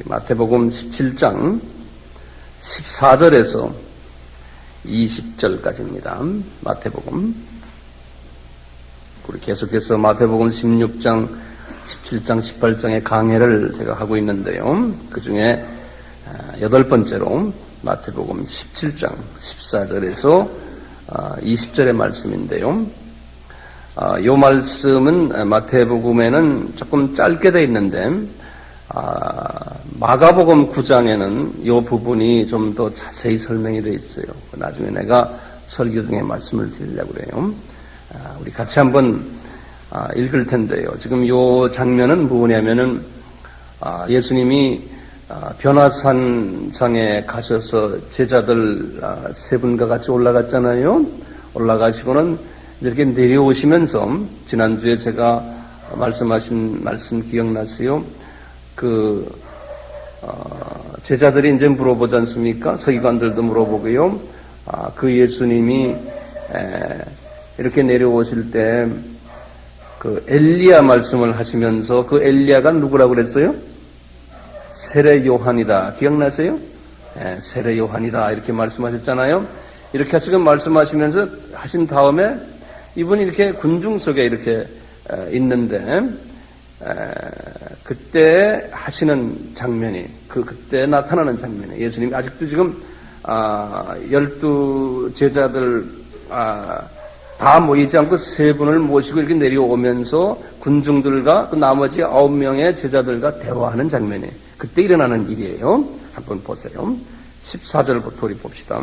마태복음 17장 14절에서 20절까지입니다. 마태복음. 우리 계속해서 마태복음 16장, 17장, 18장의 강해를 제가 하고 있는데요. 그 중에 8번째로 마태복음 17장 14절에서 20절의 말씀인데요. 이 말씀은 마태복음에는 조금 짧게 되어 있는데 마가복음 9장에는 이 부분이 좀 더 자세히 설명이 되어 있어요. 나중에 내가 설교 중에 말씀을 드리려고 그래요. 우리 같이 한번 읽을 텐데요. 지금 이 장면은 뭐냐면은 예수님이 변화산상에 가셔서 제자들 세 분과 같이 올라갔잖아요. 올라가시고는 이렇게 내려오시면서 지난주에 제가 말씀하신 말씀 기억나세요? 제자들이 이제 물어보지 않습니까? 서기관들도 물어보고요. 그 예수님이 이렇게 내려오실 때 엘리야 말씀을 하시면서 그 엘리야가 누구라고 그랬어요? 세례 요한이다. 기억나세요? 세례 요한이다. 이렇게 말씀하셨잖아요. 이렇게 하시고 말씀하시면서 하신 다음에 이분이 이렇게 군중 속에 이렇게 있는데 그때 하시는 장면이 그때 나타나는 장면이 예수님이 아직도 지금 12 제자들 다 모이지 않고 세 분을 모시고 이렇게 내려오면서 군중들과 그 나머지 9명의 제자들과 대화하는 장면이 그때 일어나는 일이에요. 한번 보세요. 14절부터 우리 봅시다.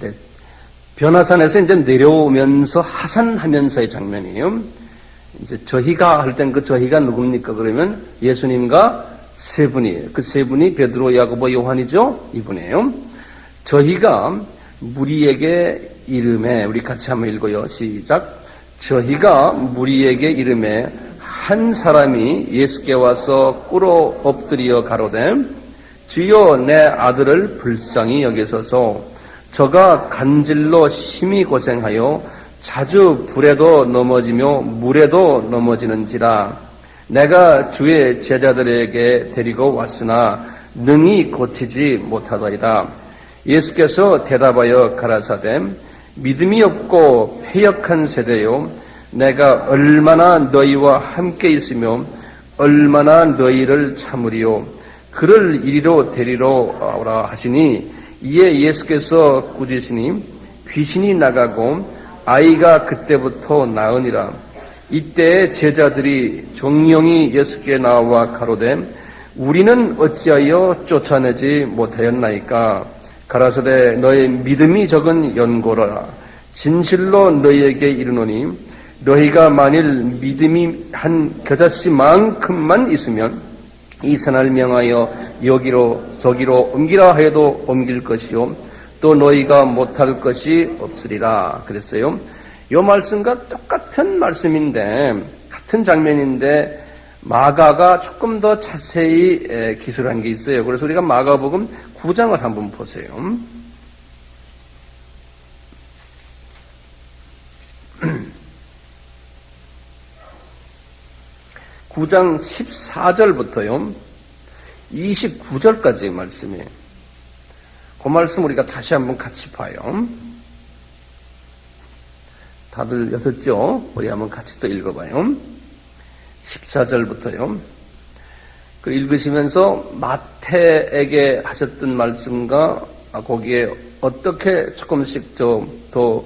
네. 변화산에서 이제 내려오면서 하산하면서의 장면이에요. 이제 저희가 할 땐 그 저희가 누굽니까? 그러면 예수님과 세 분이, 그 세 분이 베드로, 야고보, 요한이죠? 이분이에요. 저희가 무리에게 이름에, 우리 같이 한번 읽어요. 시작. 저희가 무리에게 이름에 한 사람이 예수께 와서 꿇어 엎드려 가로되 주여 내 아들을 불쌍히 여기소서 저가 간질로 심히 고생하여 자주 불에도 넘어지며 물에도 넘어지는지라 내가 주의 제자들에게 데리고 왔으나 능히 고치지 못하더이다. 예수께서 대답하여 가라사대 믿음이 없고 패역한 세대요 내가 얼마나 너희와 함께 있으며 얼마나 너희를 참으리요 그를 이리로 데리러 오라 하시니 이에 예수께서 꾸짖으시니 귀신이 나가고 아이가 그때부터 나으니라. 이때 제자들이 종영이 예수께 나와 가로되 우리는 어찌하여 쫓아내지 못하였나이까. 가라사대 너의 믿음이 적은 연고라. 진실로 너희에게 이르노니 너희가 만일 믿음이 한 겨자씨만큼만 있으면 이 산을 명하여 여기로 저기로 옮기라 하여도 옮길 것이요 또 너희가 못할 것이 없으리라 그랬어요. 이 말씀과 똑같은 말씀인데 같은 장면인데 마가가 조금 더 자세히 기술한 게 있어요. 그래서 우리가 마가복음 9장을 한번 보세요. 9장 14절부터요 29절까지의 말씀이에요. 그 말씀 우리가 다시 한번 같이 봐요. 다들 여셨죠? 우리 한번 같이 또 읽어봐요. 14절부터요. 그 읽으시면서 마태에게 하셨던 말씀과 거기에 어떻게 조금씩 더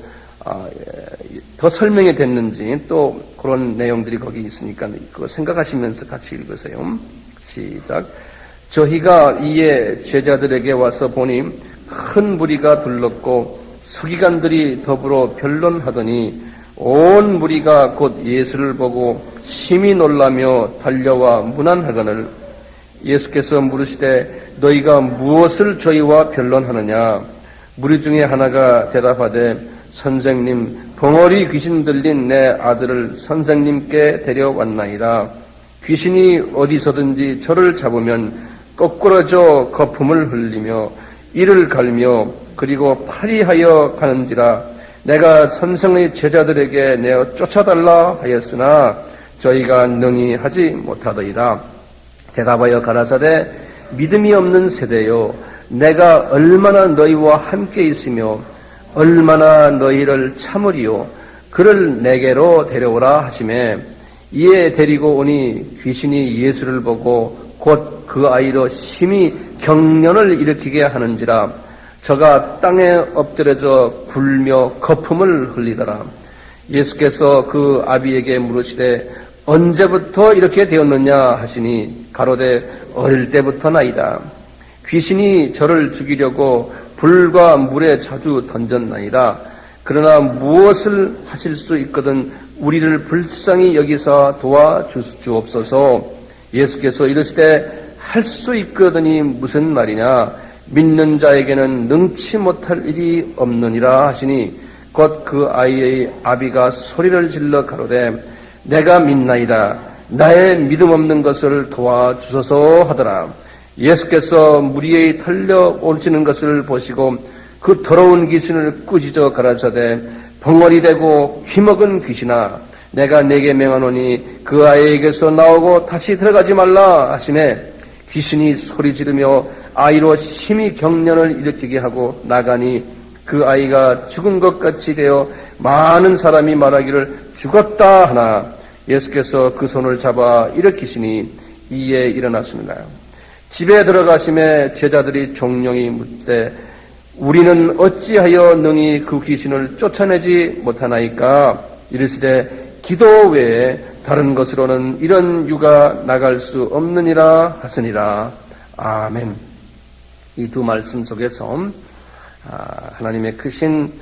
설명이 됐는지 또 그런 내용들이 거기 있으니까 그거 생각하시면서 같이 읽으세요. 시작. 저희가 이에 제자들에게 와서 보니 큰 무리가 둘렀고 서기관들이 더불어 변론하더니 온 무리가 곧 예수를 보고 심히 놀라며 달려와 문안하거늘 예수께서 물으시되 너희가 무엇을 저희와 변론하느냐. 무리 중에 하나가 대답하되 선생님 덩어리 귀신 들린 내 아들을 선생님께 데려왔나이다. 귀신이 어디서든지 저를 잡으면 거꾸러져 거품을 흘리며 이를 갈며 그리고 파리하여 가는지라 내가 선생의 제자들에게 내어 쫓아달라 하였으나 저희가 능히 하지 못하더이다. 대답하여 가라사대 믿음이 없는 세대여 내가 얼마나 너희와 함께 있으며 얼마나 너희를 참으리요 그를 내게로 데려오라 하시매 이에 데리고 오니 귀신이 예수를 보고 곧 그 아이로 심히 경련을 일으키게 하는지라 저가 땅에 엎드려져 굴며 거품을 흘리더라. 예수께서 그 아비에게 물으시되 언제부터 이렇게 되었느냐 하시니 가로되 어릴 때부터나이다. 귀신이 저를 죽이려고 불과 물에 자주 던졌나이다. 그러나 무엇을 하실 수 있거든 우리를 불쌍히 여기사 도와주옵소서. 예수께서 이르시되 할 수 있거든이 무슨 말이냐 믿는 자에게는 능치 못할 일이 없느니라 하시니 곧 그 아이의 아비가 소리를 질러 가로되 내가 믿나이다. 나의 믿음 없는 것을 도와주소서 하더라. 예수께서 물 위에 털려오르는 것을 보시고 그 더러운 귀신을 꾸짖어 가라사대 벙어리 되고 귀먹은 귀신아 내가 네게 명하노니 그 아이에게서 나오고 다시 들어가지 말라 하시매 귀신이 소리 지르며 아이로 심히 경련을 일으키게 하고 나가니 그 아이가 죽은 것 같이 되어 많은 사람이 말하기를 죽었다 하나 예수께서 그 손을 잡아 일으키시니 이에 일어났습니다. 집에 들어가심에 제자들이 종용이 묻되 우리는 어찌하여 능히 그 귀신을 쫓아내지 못하나이까 이르시되 기도 외에 다른 것으로는 이런 유가 나갈 수 없느니라 하시니라. 아멘. 이 두 말씀 속에서 하나님의 크신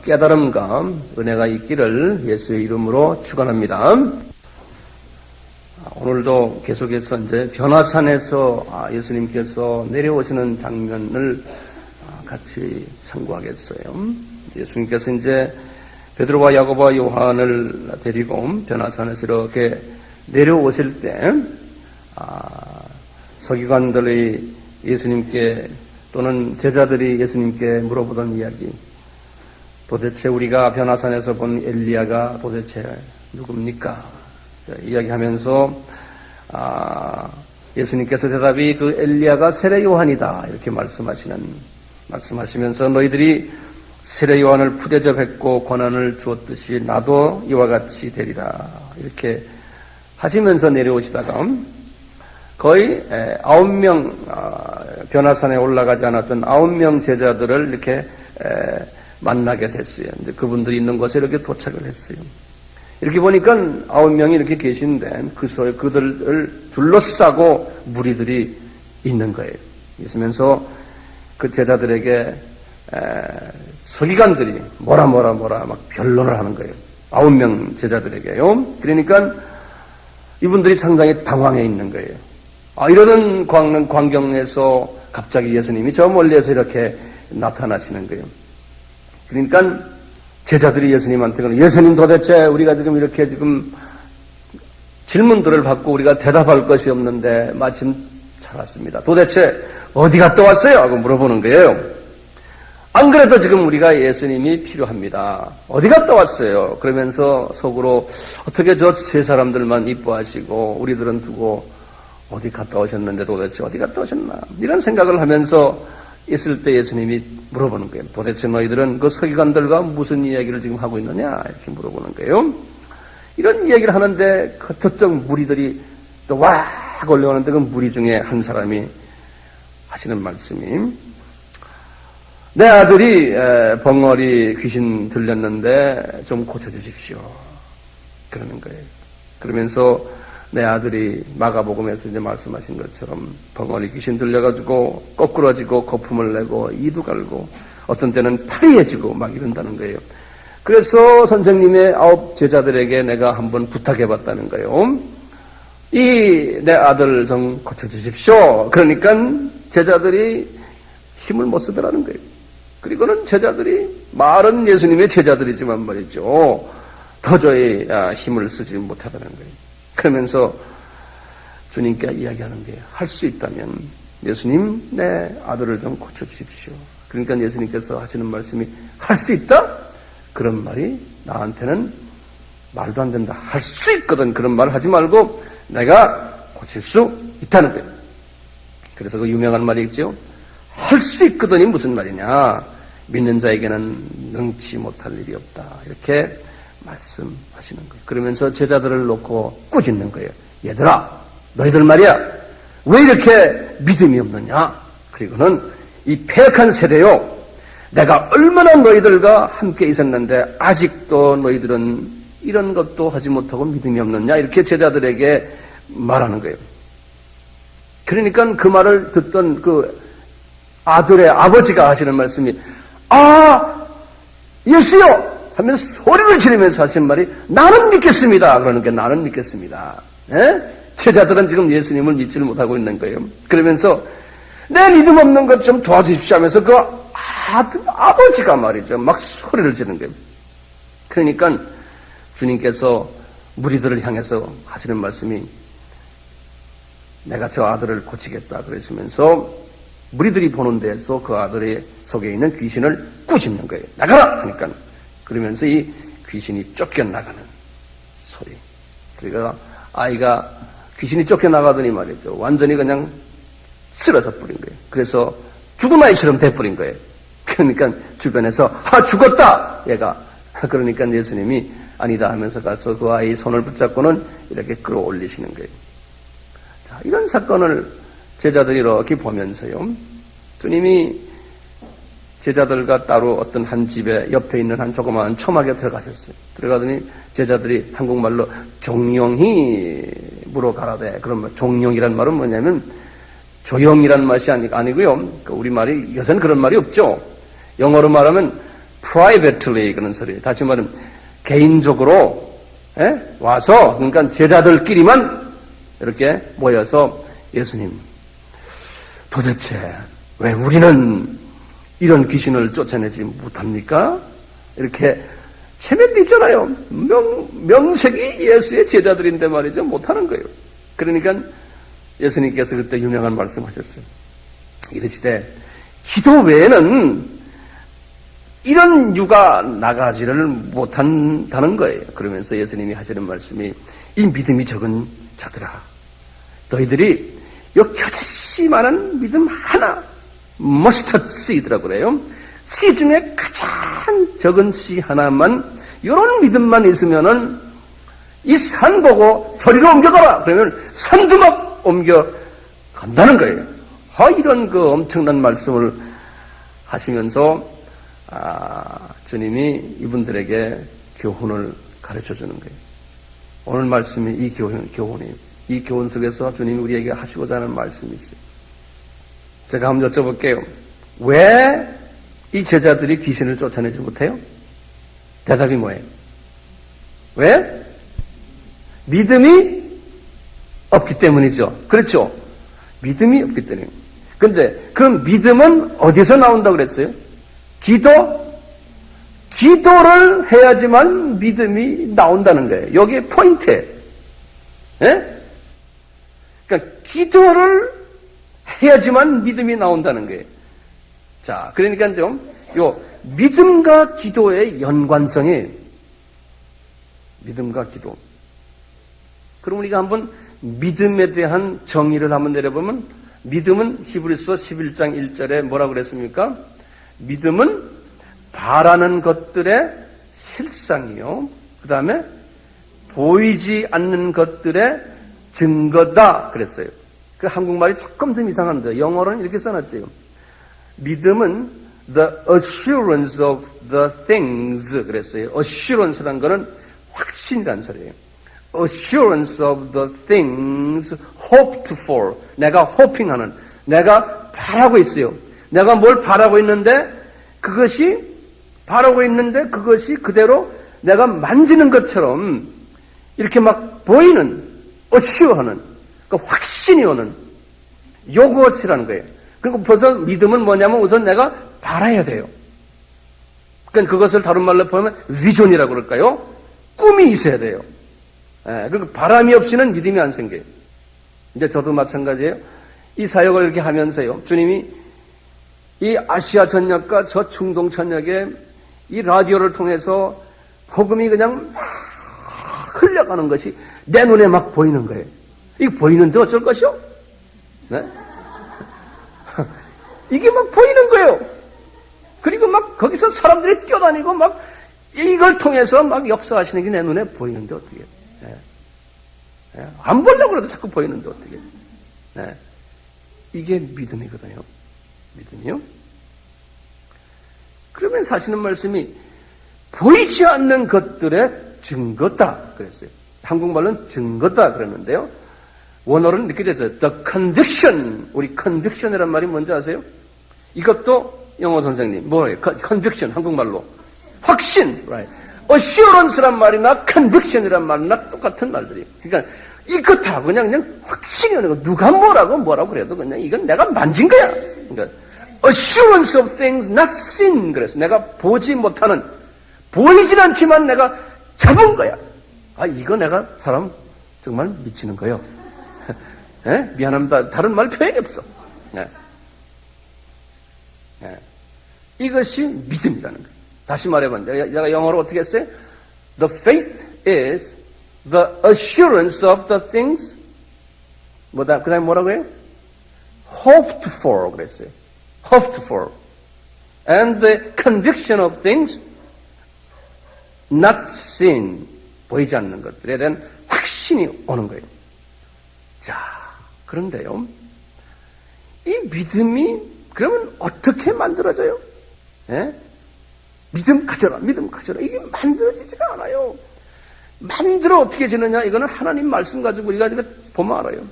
깨달음과 은혜가 있기를 예수의 이름으로 축원합니다. 오늘도 계속해서 이제 변화산에서 예수님께서 내려오시는 장면을 같이 참고하겠어요. 예수님께서 이제 베드로와 야고보와 요한을 데리고 변화산에서 이렇게 내려오실 때 서기관들이 예수님께 또는 제자들이 예수님께 물어보던 이야기 도대체 우리가 변화산에서 본 엘리야가 도대체 누굽니까? 이야기하면서 예수님께서 대답이 그 엘리야가 세례 요한이다 이렇게 말씀하시면서 너희들이 세례 요한을 푸대접했고 권한을 주었듯이 나도 이와 같이 되리라 이렇게 하시면서 내려오시다가 거의 9명 변화산에 올라가지 않았던 9명 제자들을 이렇게 만나게 됐어요. 이제 그분들이 있는 곳에 이렇게 도착을 했어요. 이렇게 보니까 9명이 이렇게 계신데 그들을 둘러싸고 무리들이 있는 거예요. 있으면서 그 제자들에게 서기관들이 뭐라 막 변론을 하는 거예요. 9명 제자들에게요. 그러니까 이분들이 상당히 당황해 있는 거예요. 이러던 광경에서 갑자기 예수님이 저 멀리에서 이렇게 나타나시는 거예요. 그러니까 제자들이 예수님한테 예수님 도대체 우리가 지금 질문들을 받고 우리가 대답할 것이 없는데 마침 잘 왔습니다. 도대체 어디 갔다 왔어요? 하고 물어보는 거예요. 안 그래도 지금 우리가 예수님이 필요합니다. 어디 갔다 왔어요? 그러면서 속으로 어떻게 저 세 사람들만 이뻐하시고 우리들은 두고 어디 갔다 오셨는데 도대체 어디 갔다 오셨나? 이런 생각을 하면서 있을 때 예수님이 물어보는 거예요. 도대체 너희들은 그 서기관들과 무슨 이야기를 지금 하고 있느냐? 이렇게 물어보는 거예요. 이런 이야기를 하는데 그 저쪽 무리들이 또 와 올라오는데 그 무리 중에 한 사람이 하시는 말씀이 내 아들이 벙어리 귀신 들렸는데 좀 고쳐주십시오. 그러는 거예요. 그러면서 내 아들이 마가복음에서 이제 말씀하신 것처럼 벙어리 귀신 들려가지고 거꾸러지고 거품을 내고 이도 갈고 어떤 때는 파리해지고 막 이런다는 거예요. 그래서 선생님의 9 제자들에게 내가 한번 부탁해봤다는 거예요. 이 내 아들 좀 고쳐주십시오. 그러니까 제자들이 힘을 못 쓰더라는 거예요. 그리고는 제자들이 말은 예수님의 제자들이지만 말이죠. 도저히 힘을 쓰지 못하다는 거예요. 그러면서 주님께 이야기하는 거예요. 할 수 있다면 예수님 내 아들을 좀 고쳐주십시오. 그러니까 예수님께서 하시는 말씀이 할 수 있다? 그런 말이 나한테는 말도 안 된다. 할 수 있거든. 그런 말 하지 말고 내가 고칠 수 있다는 거예요. 그래서 그 유명한 말이 있죠. 할 수 있거든이 무슨 말이냐. 믿는 자에게는 능치 못할 일이 없다. 이렇게 말씀하시는 거예요. 그러면서 제자들을 놓고 꾸짖는 거예요. 얘들아, 너희들 말이야. 왜 이렇게 믿음이 없느냐? 그리고는 이 패역한 세대요. 내가 얼마나 너희들과 함께 있었는데 아직도 너희들은 이런 것도 하지 못하고 믿음이 없느냐? 이렇게 제자들에게 말하는 거예요. 그러니까 그 말을 듣던 그 아들의 아버지가 하시는 말씀이 예수요! 하면서 소리를 지르면서 하시는 말이 나는 믿겠습니다. 그러니까 나는 믿겠습니다. 제자들은 지금 예수님을 믿지를 못하고 있는 거예요. 그러면서 내 믿음 없는 것 좀 도와주십시오 하면서 그 아버지가 말이죠. 막 소리를 지르는 거예요. 그러니까 주님께서 무리들을 향해서 하시는 말씀이 내가 저 아들을 고치겠다 그러시면서 무리들이 보는 데에서 그 아들의 속에 있는 귀신을 꾸짖는 거예요. 나가라! 하니까 그러면서 이 귀신이 쫓겨나가는 소리. 그러니까 아이가 귀신이 쫓겨나가더니 말이죠. 완전히 그냥 쓰러져 버린 거예요. 그래서 죽은 아이처럼 돼버린 거예요. 그러니까 주변에서 죽었다! 얘가. 그러니까 예수님이 아니다 하면서 가서 그 아이의 손을 붙잡고는 이렇게 끌어올리시는 거예요. 자, 이런 사건을 제자들이 이렇게 보면서요. 주님이 제자들과 따로 어떤 한 집에 옆에 있는 한 조그마한 초막에 들어가셨어요. 들어가더니 제자들이 한국말로 종용히 물어가라되. 그럼 종용이란 말은 뭐냐면 조용이란 맛이 아니고요. 우리말이 요새는 그런 말이 없죠. 영어로 말하면 privately 그런 소리. 다시 말하면 개인적으로 와서 그러니까 제자들끼리만 이렇게 모여서 예수님 도대체 왜 우리는 이런 귀신을 쫓아내지 못합니까? 이렇게 체면도 있잖아요. 명색이 예수의 제자들인데 말이죠. 못하는 거예요. 그러니까 예수님께서 그때 유명한 말씀하셨어요. 이르시되 기도 외에는 이런 유가 나가지를 못한다는 거예요. 그러면서 예수님이 하시는 말씀이 이 믿음이 적은 자들아 너희들이 요 겨자씨만한 믿음 하나 머스터드 씨드라고 그래요. 씨 중에 가장 적은 씨 하나만 이런 믿음만 있으면은 이 산 보고 저리로 옮겨가라 그러면 산도 막 옮겨 간다는 거예요. 이런 그 엄청난 말씀을 하시면서 주님이 이분들에게 교훈을 가르쳐 주는 거예요. 오늘 말씀이 이 교훈이에요. 이 교훈 속에서 주님이 우리에게 하시고자 하는 말씀이 있어요. 제가 한번 여쭤볼게요. 왜 이 제자들이 귀신을 쫓아내지 못해요? 대답이 뭐예요? 왜? 믿음이 없기 때문이죠. 그렇죠? 믿음이 없기 때문에. 근데 그 믿음은 어디서 나온다고 그랬어요? 기도를 해야지만 믿음이 나온다는 거예요. 여기에 포인트예요. 그러니까 기도를 해야지만 믿음이 나온다는 거예요. 자, 그러니까 요 믿음과 기도의 연관성이 믿음과 기도. 그럼 우리가 한번 믿음에 대한 정의를 한번 내려보면 믿음은 히브리서 11장 1절에 뭐라고 그랬습니까? 믿음은 바라는 것들의 실상이요. 그 다음에 보이지 않는 것들의 증거다 그랬어요. 그 한국말이 조금 좀 이상한데 영어로는 이렇게 써놨어요. 믿음은 the assurance of the things 그랬어요. assurance라는 거는 확신이라는 소리예요. assurance of the things hoped for. 내가 hoping하는, 내가 바라고 있어요. 내가 뭘 바라고 있는데 그것이 그대로 내가 만지는 것처럼 이렇게 막 보이는, assure하는, 그러니까 확신이 오는 요것이라는 거예요. 그리고 벌써 믿음은 뭐냐면 우선 내가 바라야 돼요. 그러니까 그것을 다른 말로 보면 비전이라고 그럴까요? 꿈이 있어야 돼요. 그러니까 바람이 없이는 믿음이 안 생겨요. 이제 저도 마찬가지예요. 이 사역을 이렇게 하면서요. 주님이 이 아시아 전역과 저 중동 전역에 이 라디오를 통해서 복음이 그냥 막 흘러가는 것이 내 눈에 막 보이는 거예요. 이거 보이는데 어쩔 것이요? 네? 이게 막 보이는 거예요. 그리고 막 거기서 사람들이 뛰어다니고 막 이걸 통해서 막 역사하시는 게 내 눈에 보이는데 어떻게? 네. 네. 안 보려고 해도 자꾸 보이는데 어떻게? 네. 이게 믿음이거든요. 믿음이요. 그러면 사시는 말씀이 보이지 않는 것들의 증거다 그랬어요. 한국말로는 증거다 그랬는데요. 원어로는 이렇게 됐어요. The conviction. 우리 conviction이란 말이 뭔지 아세요? 이것도 영어 선생님 뭐예요? conviction 한국말로 확신. Right. assurance란 말이나 conviction이란 말이나 똑같은 말들이에요. 그러니까 이거 그냥 확신이 오는 거. 누가 뭐라고 그래도 그냥 이건 내가 만진 거야. 그러니까 assurance of things not seen. 그래서 내가 보지 못하는, 보이진 않지만 내가 잡은 거야. 아, 이거 내가 사람 정말 미치는 거요. 예? 미안합니다. 다른 말 표현이 없어. 예. 예. 이것이 믿음이라는 거예요. 다시 말해봤는데, 내가 영어로 어떻게 했어요? The faith is the assurance of the things, 그 다음에 뭐라고 해요? hoped for, 그랬어요. hoped for. And the conviction of things not seen. 보이지 않는 것들에 대한 확신이 오는 거예요. 자, 그런데요. 이 믿음이 그러면 어떻게 만들어져요? 예? 믿음 가져라. 이게 만들어지지가 않아요. 만들어 어떻게 지느냐? 이거는 하나님 말씀 가지고 우리가 보면 알아요.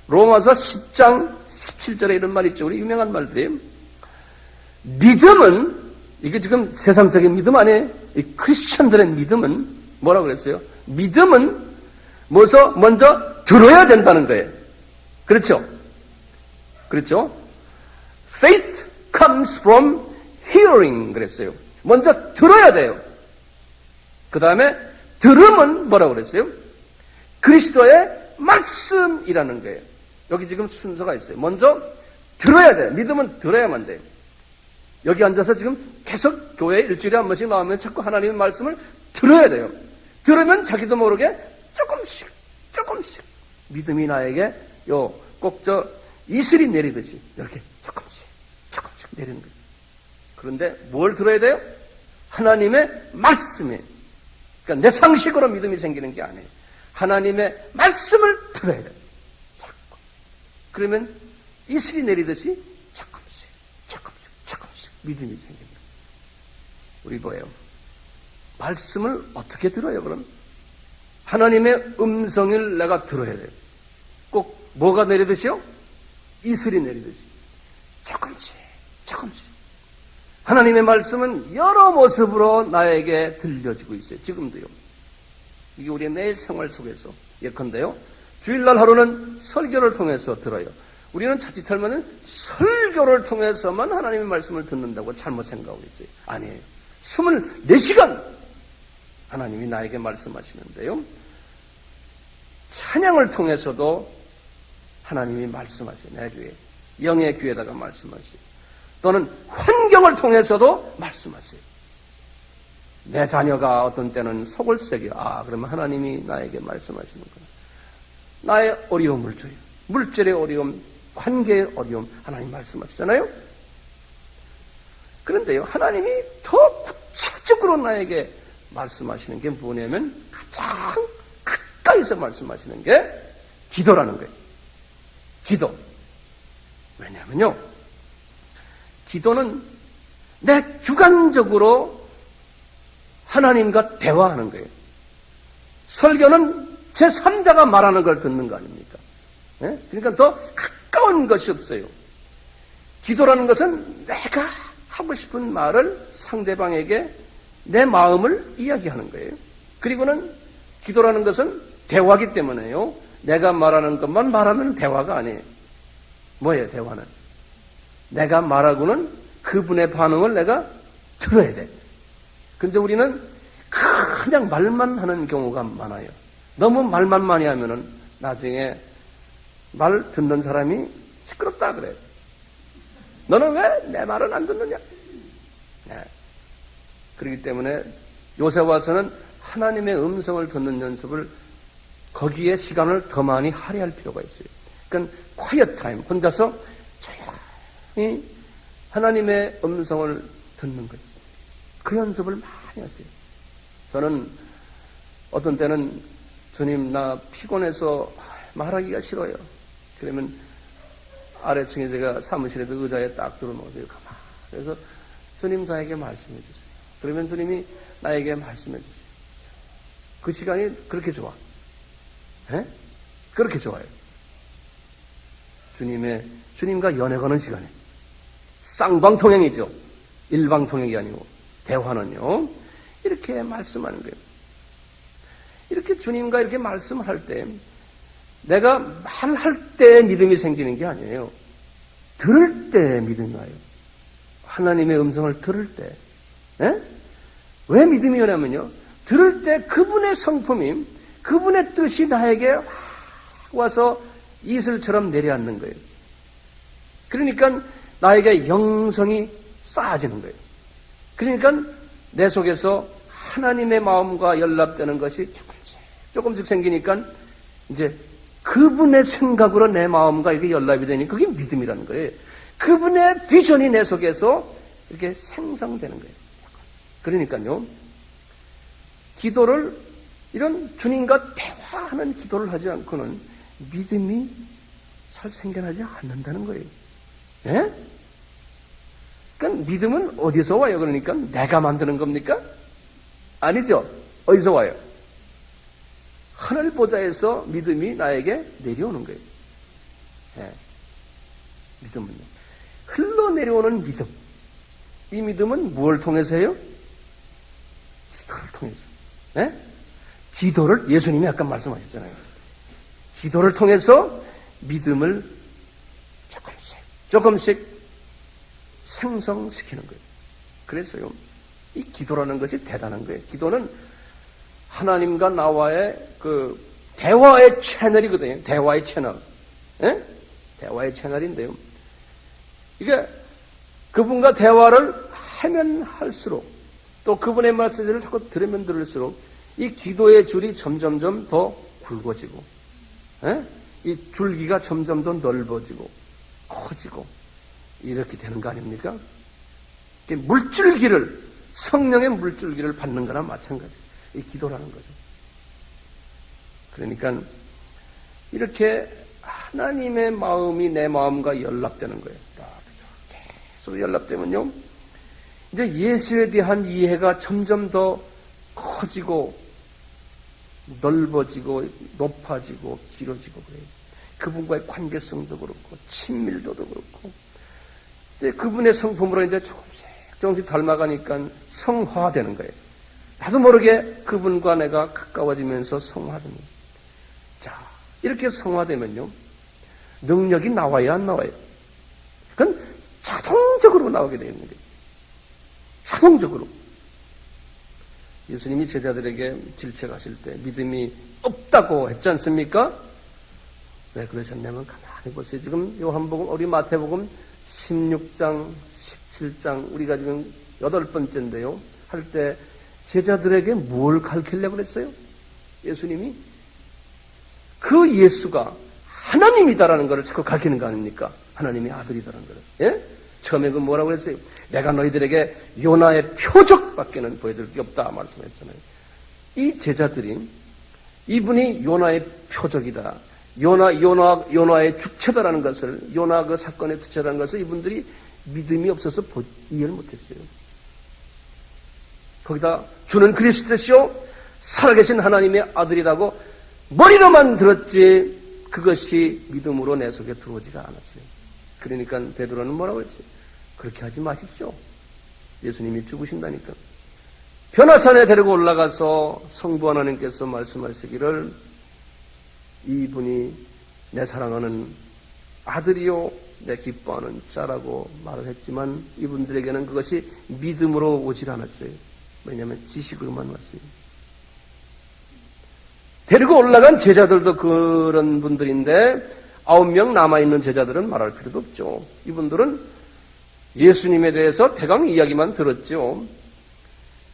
로마서 10장 17절에 이런 말 있죠. 우리 유명한 말들이에요. 믿음은, 이게 지금 세상적인 믿음 아니에요? 이 크리스천들의 믿음은 뭐라고 그랬어요? 믿음은 먼저 들어야 된다는 거예요. 그렇죠? Faith comes from hearing 그랬어요. 먼저 들어야 돼요. 그 다음에 들음은 뭐라고 그랬어요? 그리스도의 말씀이라는 거예요. 여기 지금 순서가 있어요. 먼저 들어야 돼요. 믿음은 들어야만 돼요. 여기 앉아서 지금 계속 교회에 일주일에 한 번씩 나오면 자꾸 하나님의 말씀을 들어야 돼요. 들으면 자기도 모르게 조금씩 믿음이 나에게 꼭 이슬이 내리듯이 이렇게 조금씩 내리는 거예요. 그런데 뭘 들어야 돼요? 하나님의 말씀에. 그러니까 내 상식으로 믿음이 생기는 게 아니에요. 하나님의 말씀을 들어야 돼요. 자꾸. 그러면 이슬이 내리듯이 조금씩 믿음이 생깁니다. 우리 뭐예요? 말씀을 어떻게 들어요, 그럼? 하나님의 음성을 내가 들어야 돼요. 꼭 뭐가 내리듯이요? 이슬이 내리듯이. 조금씩. 하나님의 말씀은 여러 모습으로 나에게 들려지고 있어요. 지금도요. 이게 우리의 매일 생활 속에서 예컨대요. 주일날 하루는 설교를 통해서 들어요. 우리는 자칫하면 설교를 통해서만 하나님의 말씀을 듣는다고 잘못 생각하고 있어요. 아니에요. 24시간 하나님이 나에게 말씀하시는데요. 찬양을 통해서도 하나님이 말씀하세요. 내 귀에. 영의 귀에다가 말씀하세요. 또는 환경을 통해서도 말씀하세요. 내 자녀가 어떤 때는 속을 새겨. 그러면 하나님이 나에게 말씀하시는구나. 나의 어려움을 줘요. 물질의 어려움, 관계의 어려움, 하나님 말씀하시잖아요. 그런데요, 하나님이 더 구체적으로 나에게 말씀하시는 게 뭐냐면 가장 가까이서 말씀하시는 게 기도라는 거예요. 기도. 왜냐하면요, 기도는 내 주관적으로 하나님과 대화하는 거예요. 설교는 제3자가 말하는 걸 듣는 거 아닙니까? 네? 그러니까 더 가까운 것이 없어요. 기도라는 것은 내가 하고 싶은 말을 상대방에게 내 마음을 이야기하는 거예요. 그리고는 기도라는 것은 대화기 때문에요. 내가 말하는 것만 말하면 대화가 아니에요. 뭐예요, 대화는? 내가 말하고는 그분의 반응을 내가 들어야 돼. 근데 우리는 그냥 말만 하는 경우가 많아요. 너무 말만 많이 하면은 나중에 말 듣는 사람이 시끄럽다 그래요. 너는 왜 내 말은 안 듣느냐? 네. 그렇기 때문에 요새 와서는 하나님의 음성을 듣는 연습을 거기에 시간을 더 많이 할애할 필요가 있어요. 그러니까 quiet time, 혼자서 조용히 하나님의 음성을 듣는 거예요. 그 연습을 많이 하세요. 저는 어떤 때는 주님 나 피곤해서 말하기가 싫어요. 그러면 아래층에 제가 사무실에도 의자에 딱 들어놓으세요. 가만. 그래서 주님 나에게 말씀해 주세요. 그러면 주님이 나에게 말씀해 주세요. 그 시간이 그렇게 좋아. 에? 그렇게 좋아요. 주님과 연애 거는 시간에. 쌍방통행이죠. 일방통행이 아니고. 대화는요. 이렇게 말씀하는 거예요. 이렇게 주님과 이렇게 말씀을 할 때, 내가 말할 때 믿음이 생기는 게 아니에요. 들을 때 믿음이 와요. 하나님의 음성을 들을 때. 에? 왜 믿음이 오냐면요. 들을 때 그분의 성품이, 그분의 뜻이 나에게 와서 이슬처럼 내려앉는 거예요. 그러니까 나에게 영성이 쌓아지는 거예요. 그러니까 내 속에서 하나님의 마음과 연락되는 것이 조금씩 생기니까 이제 그분의 생각으로 내 마음과 이렇게 연락이 되니 그게 믿음이라는 거예요. 그분의 비전이 내 속에서 이렇게 생성되는 거예요. 그러니까요, 기도를 이런 주님과 대화하는 기도를 하지 않고는 믿음이 잘 생겨나지 않는다는 거예요. 예? 그러니까 믿음은 어디서 와요? 그러니까 내가 만드는 겁니까? 아니죠. 어디서 와요? 하늘 보좌에서 믿음이 나에게 내려오는 거예요. 예. 믿음은요. 흘러내려오는 믿음. 이 믿음은 무엇을 통해서 해요? 기도를 통해서. 예? 기도를 예수님이 아까 말씀하셨잖아요. 기도를 통해서 믿음을 조금씩 생성시키는 거예요. 그래서요, 이 기도라는 것이 대단한 거예요. 기도는 하나님과 나와의 그 대화의 채널이거든요. 대화의 채널. 예? 대화의 채널인데요. 이게 그분과 대화를 하면 할수록 또 그분의 말씀을 자꾸 들으면 들을수록 이 기도의 줄이 점점점 더 굵어지고, 예? 이 줄기가 점점 더 넓어지고 커지고 이렇게 되는 거 아닙니까? 물줄기를, 성령의 물줄기를 받는 거나 마찬가지. 이 기도라는 거죠. 그러니까 이렇게 하나님의 마음이 내 마음과 연락되는 거예요. 계속 연락되면요, 이제 예수에 대한 이해가 점점 더 커지고 넓어지고 높아지고 길어지고 그래요. 그분과의 관계성도 그렇고 친밀도도 그렇고 이제 그분의 성품으로 이제 조금씩 닮아가니까 성화되는 거예요. 나도 모르게 그분과 내가 가까워지면서 성화되는 거예요. 자, 이렇게 성화되면요, 능력이 나와야 안 나와요? 그건 자동적으로 나오게 되는 거예요. 자동적으로. 예수님이 제자들에게 질책하실 때 믿음이 없다고 했지 않습니까? 왜 그러셨냐면 가만히 보세요. 지금 요한복음, 우리 마태복음 16장, 17장, 우리가 지금 8번째인데요. 할 때 제자들에게 뭘 가르치려고 그랬어요? 예수님이? 그 예수가 하나님이다라는 것을 자꾸 가르치는 거 아닙니까? 하나님의 아들이다라는 것을. 예? 처음에 그 뭐라고 그랬어요? 내가 너희들에게 요나의 표적밖에는 보여줄 게 없다 말씀했잖아요. 이 제자들이 이분이 요나의 표적이다. 요나의 주체다라는 것을, 요나 그 사건의 주체라는 것을 이분들이 믿음이 없어서 이해를 못했어요. 거기다 주는 그리스도시요 살아계신 하나님의 아들이라고 머리로만 들었지 그것이 믿음으로 내 속에 들어오지가 않았어요. 그러니까 베드로는 뭐라고 했어요? 그렇게 하지 마십시오. 예수님이 죽으신다니까. 변화산에 데리고 올라가서 성부 하나님께서 말씀하시기를 이분이 내 사랑하는 아들이요 내 기뻐하는 자라고 말을 했지만 이분들에게는 그것이 믿음으로 오질 않았어요. 왜냐하면 지식으로만 왔어요. 데리고 올라간 제자들도 그런 분들인데 9명 남아있는 제자들은 말할 필요도 없죠. 이분들은 예수님에 대해서 대강 이야기만 들었죠.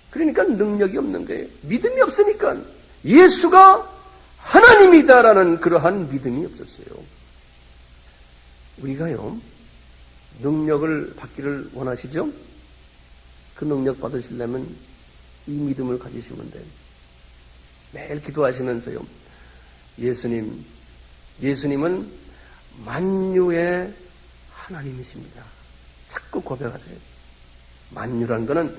그러니까 능력이 없는 거예요. 믿음이 없으니까. 예수가 하나님이다라는 그러한 믿음이 없었어요. 우리가요, 능력을 받기를 원하시죠? 그 능력 받으시려면 이 믿음을 가지시면 돼요. 매일 기도하시면서요, 예수님은 만유의 하나님이십니다. 자꾸 고백하세요. 만유라는 거는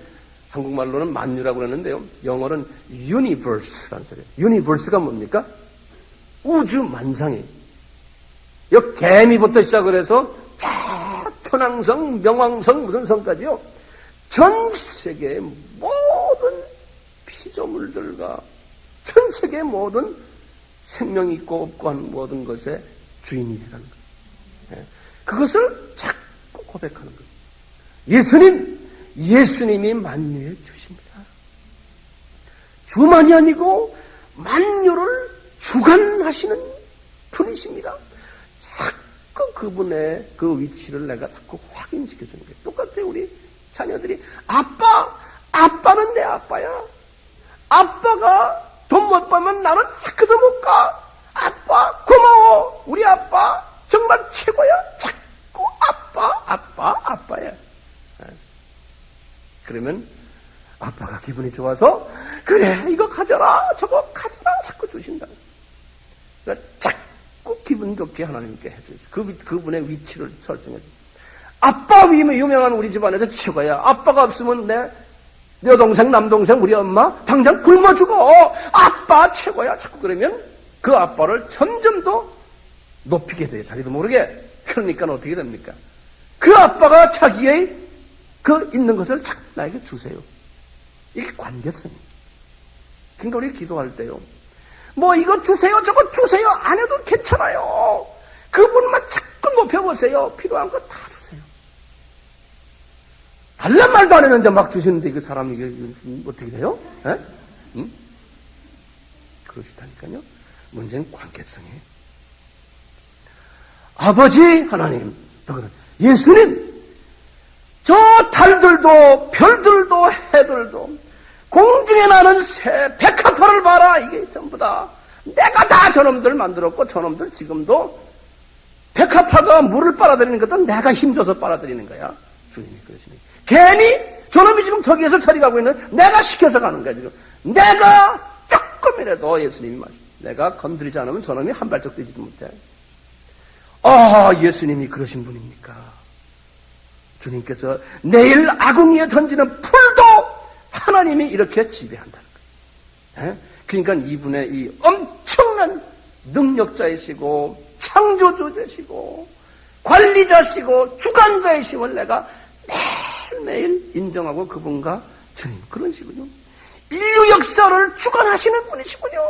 한국말로는 만유라고 그러는데요, 영어로는 universe라는 소리예요. universe가 뭡니까? 우주 만상이. 여 개미부터 시작을 해서 천왕성, 명왕성, 무슨 성까지요, 전 세계의 모든 피조물들과 전 세계의 모든 생명 있고 없고 한 모든 것의 주인이라는 거예요. 그것을 자꾸 고백하는 거예요. 예수님이 만유의 주십니다. 주만이 아니고 만유를 주관하시는 분이십니다. 자꾸 그분의 그 위치를 내가 자꾸 확인시켜주는 거예요. 똑같아요. 우리 자녀들이 아빠는 내 아빠야. 아빠가 돈 못 벌면 나는 학교도 못 가. 아빠 고마워. 우리 아빠 정말 최고야. 자꾸 아빠야. 그러면 아빠가 기분이 좋아서 그래 이거 가져라 저거 가져라 자꾸 주신다. 그러니까 자꾸 기분 좋게 하나님께 해줘요. 그분의 위치를 설정해 줘요. 아빠 위면 유명한 우리 집안에서 최고야. 아빠가 없으면 내 여동생 남동생 우리 엄마 당장 굶어 죽어. 아빠 최고야. 자꾸 그러면 그 아빠를 점점 더 높이게 돼요. 자기도 모르게. 그러니까 어떻게 됩니까? 그 아빠가 자기의 그 있는 것을 자꾸 나에게 주세요. 이게 관계성이에요. 그러니까 우리 기도할 때요, 뭐 이거 주세요 저거 주세요 안 해도 괜찮아요. 그분만 자꾸 높여보세요. 필요한 거 다 주세요. 달란 말도 안 했는데 막 주시는데 그 사람이 이게 어떻게 돼요? 에? 응? 그러시다니까요. 문제는 관계성이에요. 아버지 하나님, 예수님, 저 달들도 별들도 해들도 공중에 나는 새 백합화를 봐라. 이게 전부 다 내가 다 저놈들 만들었고 저놈들 지금도 백합화가 물을 빨아들이는 것도 내가 힘줘서 빨아들이는 거야. 주님이 그러시니 괜히 저놈이 지금 저기에서 저리 가고 있는 내가 시켜서 가는 거야. 지금 내가 조금이라도 예수님이 말씀 내가 건드리지 않으면 저놈이 한 발짝 뛰지도 못해. 예수님이 그러신 분입니까? 주님께서 내일 아궁이에 던지는 풀도 하나님이 이렇게 지배한다는 거예요. 그러니까 이분의 이 엄청난 능력자이시고 창조주되시고 관리자시고 주관자이심을 내가 매일매일 인정하고 그분과 주님 그런 식이군요. 인류 역사를 주관하시는 분이시군요.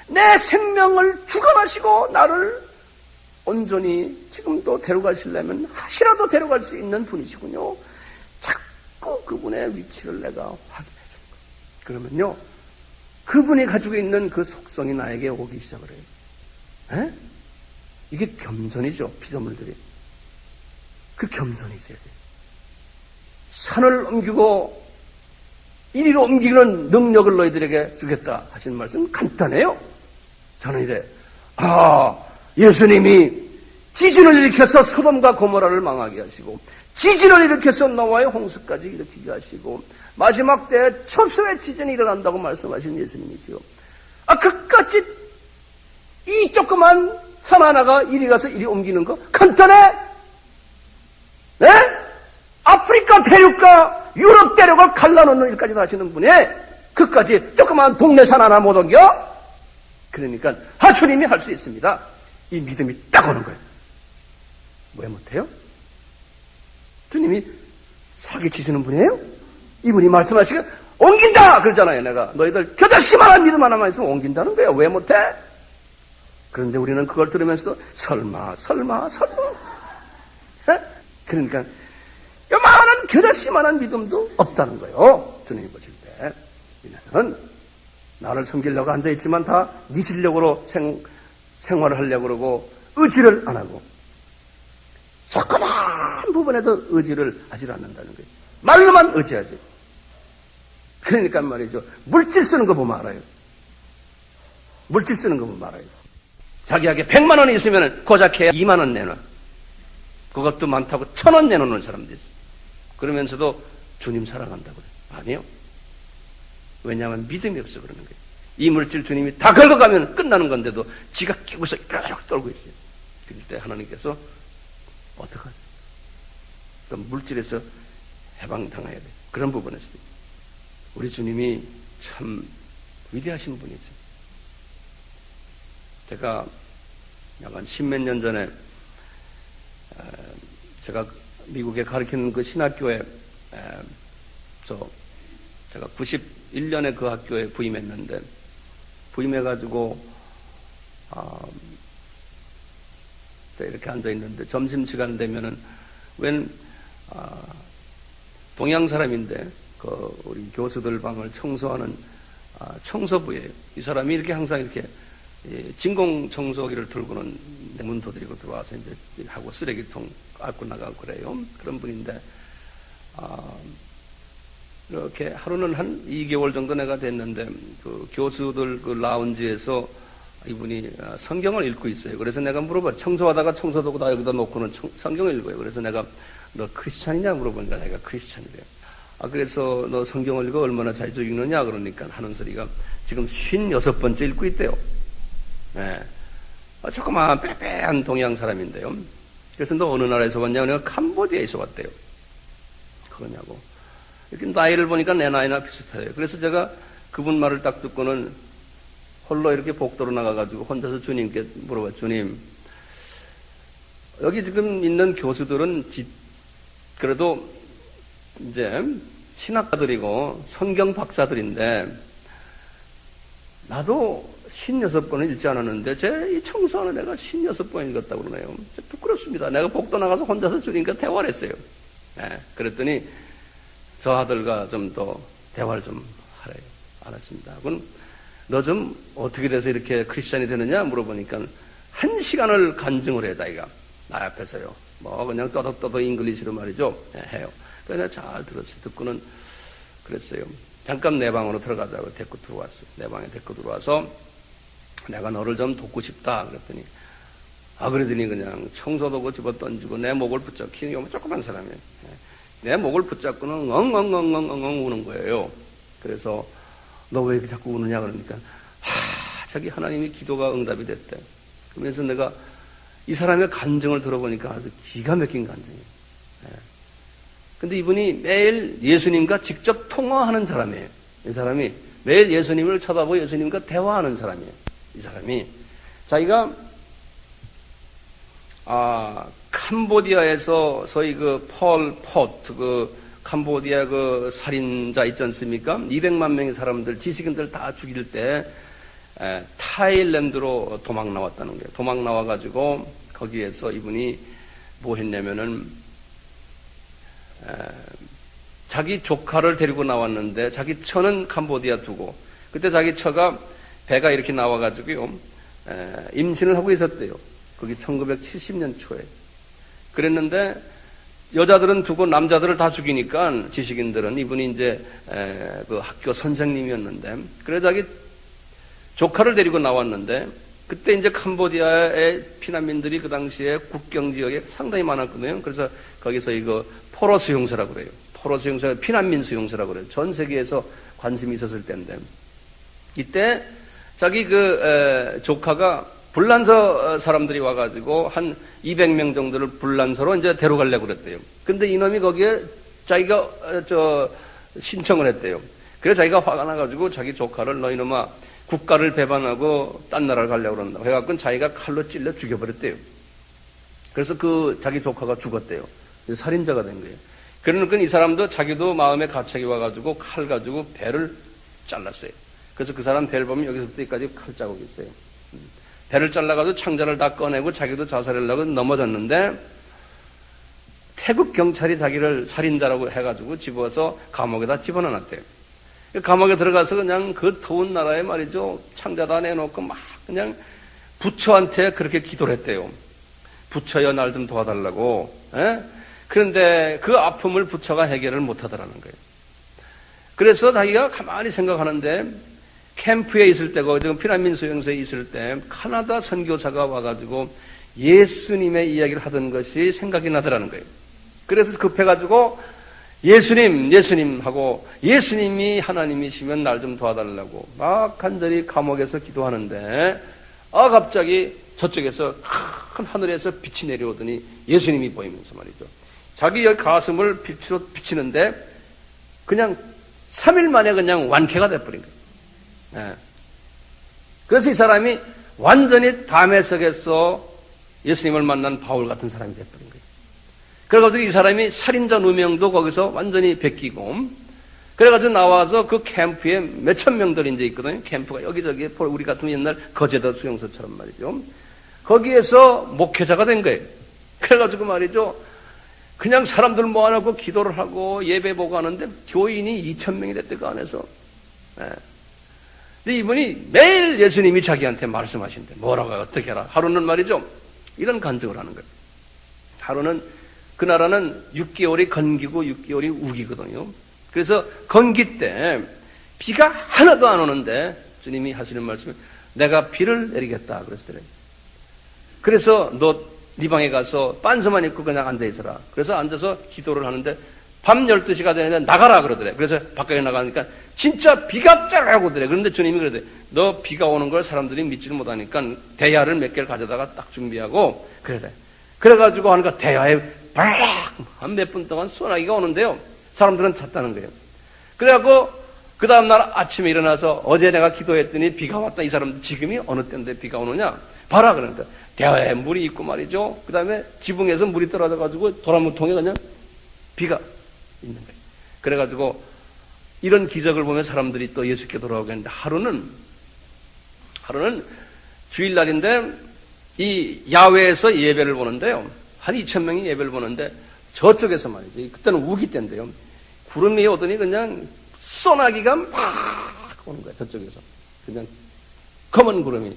내 생명을 주관하시고 나를 온전히 지금도 데려가시려면 하시라도 데려갈 수 있는 분이시군요. 자꾸 그분의 위치를 내가 확인해 줄 거예요. 그러면요, 그분이 가지고 있는 그 속성이 나에게 오기 시작을 해요. 이게 겸손이죠, 피조물들이. 그 겸손이 있어야 돼요. 산을 옮기고 이리로 옮기는 능력을 너희들에게 주겠다 하신 말씀 간단해요. 저는 이래, 예수님이 지진을 일으켜서 소돔과 고모라를 망하게 하시고 지진을 일으켜서 노아의 홍수까지 일으키게 하시고 마지막 때 초수의 지진이 일어난다고 말씀하신 예수님이시요. 그까지 이 조그만 산 하나가 이리 가서 이리 옮기는 거 간단해? 네? 아프리카 대륙과 유럽 대륙을 갈라놓는 일까지 하시는 분이 그까지 조그만 동네 산 하나 못 옮겨? 그러니까 주님이 할 수 있습니다. 이 믿음이 딱 오는 거예요. 왜 못해요? 주님이 사기치시는 분이에요? 이분이 말씀하시고 옮긴다 그러잖아요. 내가 너희들 겨자씨만한 믿음 하나만 있으면 옮긴다는 거예요. 왜 못해? 그런데 우리는 그걸 들으면서도 설마 그러니까 요만한 겨자씨만한 믿음도 없다는 거예요. 주님이 보실 때 이는 나를 섬기려고 앉아있지만 다 네 실력으로 생활을 하려고 그러고 의지를 안 하고 조그만 부분에도 의지를 하지 않는다는 거예요. 말로만 의지하지. 그러니까 말이죠. 물질 쓰는 거 보면 알아요. 물질 쓰는 거 보면 알아요. 자기에게 100만 원이 있으면 고작 해야 2만 원 내놔. 그것도 많다고 1,000원 내놓는 사람도 있어요. 그러면서도 주님 사랑한다고 그래요. 아니요. 왜냐하면 믿음이 없어 그러는 거예요. 이 물질 주님이 다 긁어가면 끝나는 건데도 지가 끼고서 이렇게 떨고 있어요. 그럴 때 하나님께서 어떡하세요? 그 물질에서 해방당해야 돼요. 그런 부분에서 우리 주님이 참 위대하신 분이죠. 제가 약간 10몇 년 전에 제가 미국에 가르치는 그 신학교에 제가 91년에 그 학교에 부임했는데 부임해가지고 이렇게 앉아있는데 점심시간 되면은 웬 동양 사람인데 그 우리 교수들 방을 청소하는 청소부예요. 이 사람이 이렇게 항상 이렇게 진공 청소기를 들고는 문 두드리고 들어와서 이제 하고 쓰레기통 앓고 나가고 그래요. 그런 분인데 이렇게 하루는 한 2개월 정도 내가 됐는데 그 교수들 그 라운지에서 이분이 성경을 읽고 있어요. 그래서 내가 물어봐. 청소하다가 청소도구 다 여기다 놓고는 성경을 읽어요. 그래서 내가 너 크리스찬이냐 물어보니까 내가 크리스찬이래요. 그래서 너 성경을 읽어 얼마나 자주 읽느냐 그러니까 하는 소리가 지금 56번째 읽고 있대요. 네. 조그마한 빼빼한 동양 사람인데요. 그래서 너 어느 나라에서 왔냐고 내가 캄보디아에서 왔대요. 그러냐고. 이렇게 나이를 보니까 내 나이나 비슷해요. 그래서 제가 그분 말을 딱 듣고는 홀로 이렇게 복도로 나가가지고 혼자서 주님께 물어봐. 주님, 여기 지금 있는 교수들은 그래도 이제 신학가들이고 성경 박사들인데 나도 56번을 읽지 않았는데 제 이 청소하는 애가 56번 읽었다고 그러네요. 부끄럽습니다. 내가 복도 나가서 혼자서 주님과 대화를 했어요. 네, 그랬더니 저 아들과 좀 더 대화를 좀 하래요. 알았습니다. 그럼 너 좀 어떻게 돼서 이렇게 크리스찬이 되느냐 물어보니까 1시간을 간증을 해요. 자기가 나 앞에서요. 뭐 그냥 떠덕떠덕 잉글리시로 말이죠. 네, 해요. 그래서 내가 잘 들었어요. 듣고는 그랬어요. 잠깐 내 방으로 들어가자고 데리고 들어왔어요. 내 방에 데리고 들어와서 내가 너를 좀 돕고 싶다 그랬더니 그러더니 그냥 청소도구 집어 던지고 내 목을 붙잡고 키는 조그만 사람이에요. 내 목을 붙잡고는 엉엉엉엉엉엉 우는 거예요. 그래서 너 왜 이렇게 자꾸 우느냐 그러니까 자기 하나님이 기도가 응답이 됐대. 그러면서 내가 이 사람의 간증을 들어보니까 아주 기가 막힌 간증이에요. 근데 이분이 매일 예수님과 직접 통화하는 사람이에요. 이 사람이 매일 예수님을 쳐다보고 예수님과 대화하는 사람이에요. 이 사람이 자기가 캄보디아에서 소위 그 폴 포트 그 캄보디아 그 살인자 있지 않습니까? 200만 명의 사람들 지식인들 다 죽일 때 타일랜드로 도망 나왔다는 거예요. 도망 나와가지고 거기에서 이분이 뭐 했냐면은 자기 조카를 데리고 나왔는데 자기 처는 캄보디아 두고 그때 자기 처가 배가 이렇게 나와가지고요 임신을 하고 있었대요. 거기 1970년 초에 그랬는데 여자들은 두고 남자들을 다 죽이니까 지식인들은 이분이 이제 그 학교 선생님이었는데 그래 자기 조카를 데리고 나왔는데 그때 이제 캄보디아의 피난민들이 그 당시에 국경 지역에 상당히 많았거든요. 그래서 거기서 이거 포로 수용소라고 그래요. 포로 수용소가 피난민 수용소라고 그래요. 전 세계에서 관심이 있었을 때인데 이때 자기 그 조카가 불란서 사람들이 와가지고 한 200명 정도를 불란서로 이제 데려가려고 그랬대요. 근데 이놈이 거기에 자기가 신청을 했대요. 그래서 자기가 화가 나가지고 자기 조카를 너 이놈아 국가를 배반하고 딴 나라를 가려고 그런다. 해갖고 자기가 칼로 찔러 죽여버렸대요. 그래서 그 자기 조카가 죽었대요. 살인자가 된 거예요. 그러니까 이 사람도 자기도 마음에 가책이 와가지고 칼 가지고 배를 잘랐어요. 그래서 그 사람 배를 보면 여기서부터 여기까지 칼 자국이 있어요. 배를 잘라가지고 창자를 다 꺼내고 자기도 자살하려고 넘어졌는데 태국 경찰이 자기를 살인자라고 해가지고 집어서 감옥에다 집어넣었대요. 감옥에 들어가서 그냥 그 더운 나라에 말이죠. 창자다 내놓고 막 그냥 부처한테 그렇게 기도를 했대요. 부처여 날 좀 도와달라고. 에? 그런데 그 아픔을 부처가 해결을 못하더라는 거예요. 그래서 자기가 가만히 생각하는데 캠프에 있을 때고 지금 피난민 수용소에 있을 때 카나다 선교사가 와가지고 예수님의 이야기를 하던 것이 생각이 나더라는 거예요. 그래서 급해가지고 예수님 하고 예수님이 하나님이시면 날 좀 도와달라고 막 간절히 감옥에서 기도하는데 갑자기 저쪽에서 큰 하늘에서 빛이 내려오더니 예수님이 보이면서 말이죠. 자기 가슴을 빛으로 비치는데 그냥 3일 만에 그냥 완쾌가 돼버린 거예요. 예. 그래서 이 사람이 완전히 담의 석에서 예수님을 만난 바울 같은 사람이 돼버린 거예요. 그래가지고 이 사람이 살인자 누명도 거기서 완전히 베끼고, 그래가지고 나와서 그 캠프에 몇천 명들이 이제 있거든요. 캠프가 여기저기 우리 같은 옛날 거제도 수용소처럼 말이죠. 거기에서 목회자가 된 거예요. 그래가지고 말이죠. 그냥 사람들 모아놓고 기도를 하고 예배 보고 하는데 교인이 2,000명이 됐대, 그 안에서. 네. 근데 이분이 매일 예수님이 자기한테 말씀하신대. 뭐라고 어떻게 해라. 하루는 말이죠. 이런 간증을 하는 거예요. 하루는 그 나라는 6개월이 건기고 6개월이 우기거든요. 그래서 건기 때 비가 하나도 안 오는데 주님이 하시는 말씀은 내가 비를 내리겠다 그랬어요. 그래서 너 네 방에 가서 반스만 입고 그냥 앉아있어라. 그래서 앉아서 기도를 하는데 밤 12시가 되는데 나가라 그러더래. 그래서 바깥에 나가니까 진짜 비가 쫙 오더래. 그런데 주님이 그러더래. 너 비가 오는 걸 사람들이 믿지를 못하니까 대야를 몇 개를 가져다가 딱 준비하고 그래. 그래가지고 하니까 대야에 한 몇 분 동안 소나기가 오는데요. 사람들은 잤다는 거예요. 그래갖고 그 다음날 아침에 일어나서 어제 내가 기도했더니 비가 왔다. 이 사람 지금이 어느 때인데 비가 오느냐? 봐라 그러니까 대야에 물이 있고 말이죠. 그 다음에 지붕에서 물이 떨어져가지고 도라무통에 그냥 비가 있는 거예요. 그래가지고 이런 기적을 보면 사람들이 또 예수께 돌아오겠는데 하루는 주일날인데 이 야외에서 예배를 보는데요. 한 2,000명이 예배를 보는데 저쪽에서 말이죠. 그때는 우기 때인데요. 구름이 오더니 그냥 소나기가 막 오는 거예요. 저쪽에서. 그냥 검은 구름이.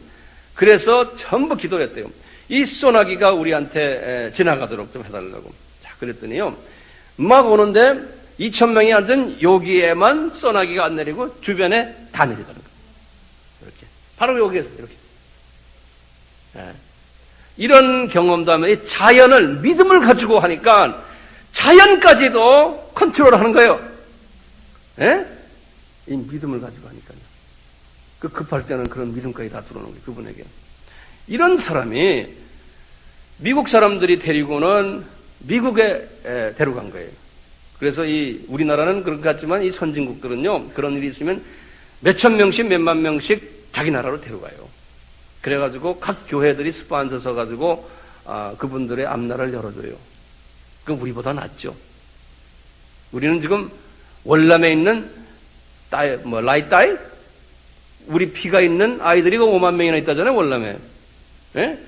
그래서 전부 기도를 했대요. 이 소나기가 우리한테 지나가도록 좀 해달라고. 자, 그랬더니요. 막 오는데 2,000명이 앉은 여기에만 소나기가 안 내리고 주변에 다 내리더라는 거예요. 이렇게. 바로 여기에서 이렇게. 네. 이런 경험도 하면 자연을 믿음을 가지고 하니까 자연까지도 컨트롤하는 거예요. 예? 이 믿음을 가지고 하니까요. 그 급할 때는 그런 믿음까지 다 들어오는 거예요. 그분에게. 이런 사람이 미국 사람들이 데리고는 미국에 데려간 거예요. 그래서 우리나라는 그런 것 같지만 이 선진국들은요, 그런 일이 있으면 몇천 명씩 몇만 명씩 자기 나라로 데려가요. 그래가지고 각 교회들이 스폰서 서가지고 그분들의 앞날을 열어줘요. 그럼 우리보다 낫죠. 우리는 지금 월남에 있는 라이따이? 우리 피가 있는 아이들이 5만 명이나 있다잖아요, 월남에. 예?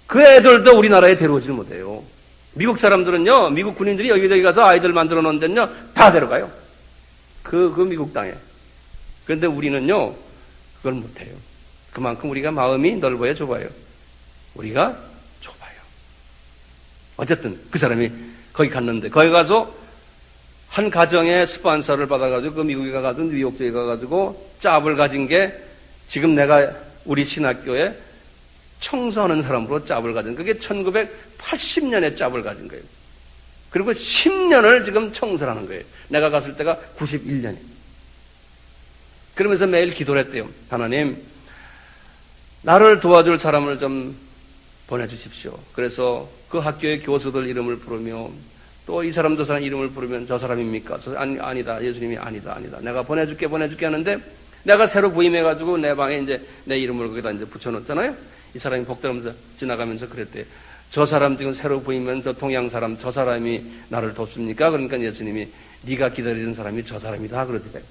그 애들도 우리나라에 데려오지 못해요. 미국 사람들은요, 미국 군인들이 여기저기 가서 아이들 만들어 놓은 데는요, 다 데려가요. 그 미국 땅에. 그런데 우리는요, 그걸 못해요. 그만큼 우리가 마음이 넓어야 좁아요. 우리가 좁아요. 어쨌든 그 사람이 거기 갔는데 거기 가서 한 가정의 스폰서를 받아가지고 그 미국에 가가지고 뉴욕 쪽에 가가지고 짭을 가진 게 지금 내가 우리 신학교에 청소하는 사람으로 짭을 가진 그게 1980년에 짭을 가진 거예요. 그리고 10년을 지금 청소를 하는 거예요. 내가 갔을 때가 91년이에요. 그러면서 매일 기도를 했대요. 하나님, 나를 도와줄 사람을 좀 보내주십시오. 그래서 그 학교의 교수들 이름을 부르며 또 이 사람 저 사람 이름을 부르면 저 사람입니까? 아니다. 예수님이 아니다. 내가 보내줄게 하는데 내가 새로 부임해가지고 내 방에 이제 내 이름을 거기다 이제 붙여놓잖아요. 이 사람이 복들하면서 지나가면서 그랬대요. 저 사람 지금 새로 부임한 저 동양 사람 저 사람이 나를 돕습니까? 그러니까 예수님이 네가 기다리는 사람이 저 사람이다 그러더래요.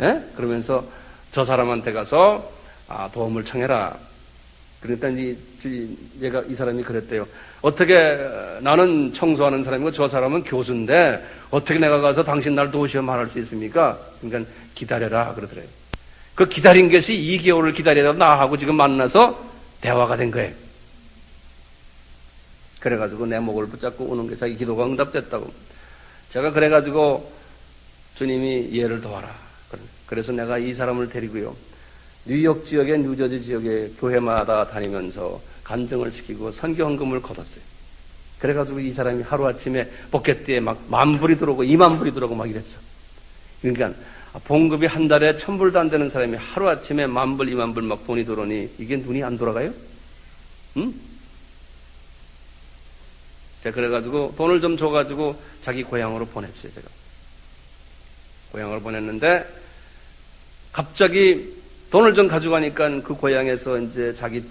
예? 그러면서 저 사람한테 가서 도움을 청해라. 그러니까 이 사람이 그랬대요. 어떻게 나는 청소하는 사람이고 저 사람은 교수인데 어떻게 내가 가서 당신 날 도우시오 말할 수 있습니까? 그러니까 기다려라 그러더래요. 그 기다린 것이 2개월을 기다리다가 나하고 지금 만나서 대화가 된 거예요. 그래가지고 내 목을 붙잡고 오는 게 자기 기도가 응답됐다고. 제가 그래가지고 주님이 얘를 도와라. 그래서 내가 이 사람을 데리고요. 뉴욕 지역에 뉴저지 지역에 교회마다 다니면서 간증을 시키고 선교 헌금을 걷었어요. 그래가지고 이 사람이 하루아침에 포켓대에 막 10,000불이 들어오고 20,000불이 들어오고 막 이랬어. 그러니까 봉급이 한 달에 1,000불도 안 되는 사람이 하루아침에 10,000불, 20,000불 막 돈이 들어오니 이게 눈이 안 돌아가요? 응? 제가 그래가지고 돈을 좀 줘가지고 자기 고향으로 보냈어요. 제가 고향으로 보냈는데 갑자기 돈을 좀 가져가니까 그 고향에서 이제 자기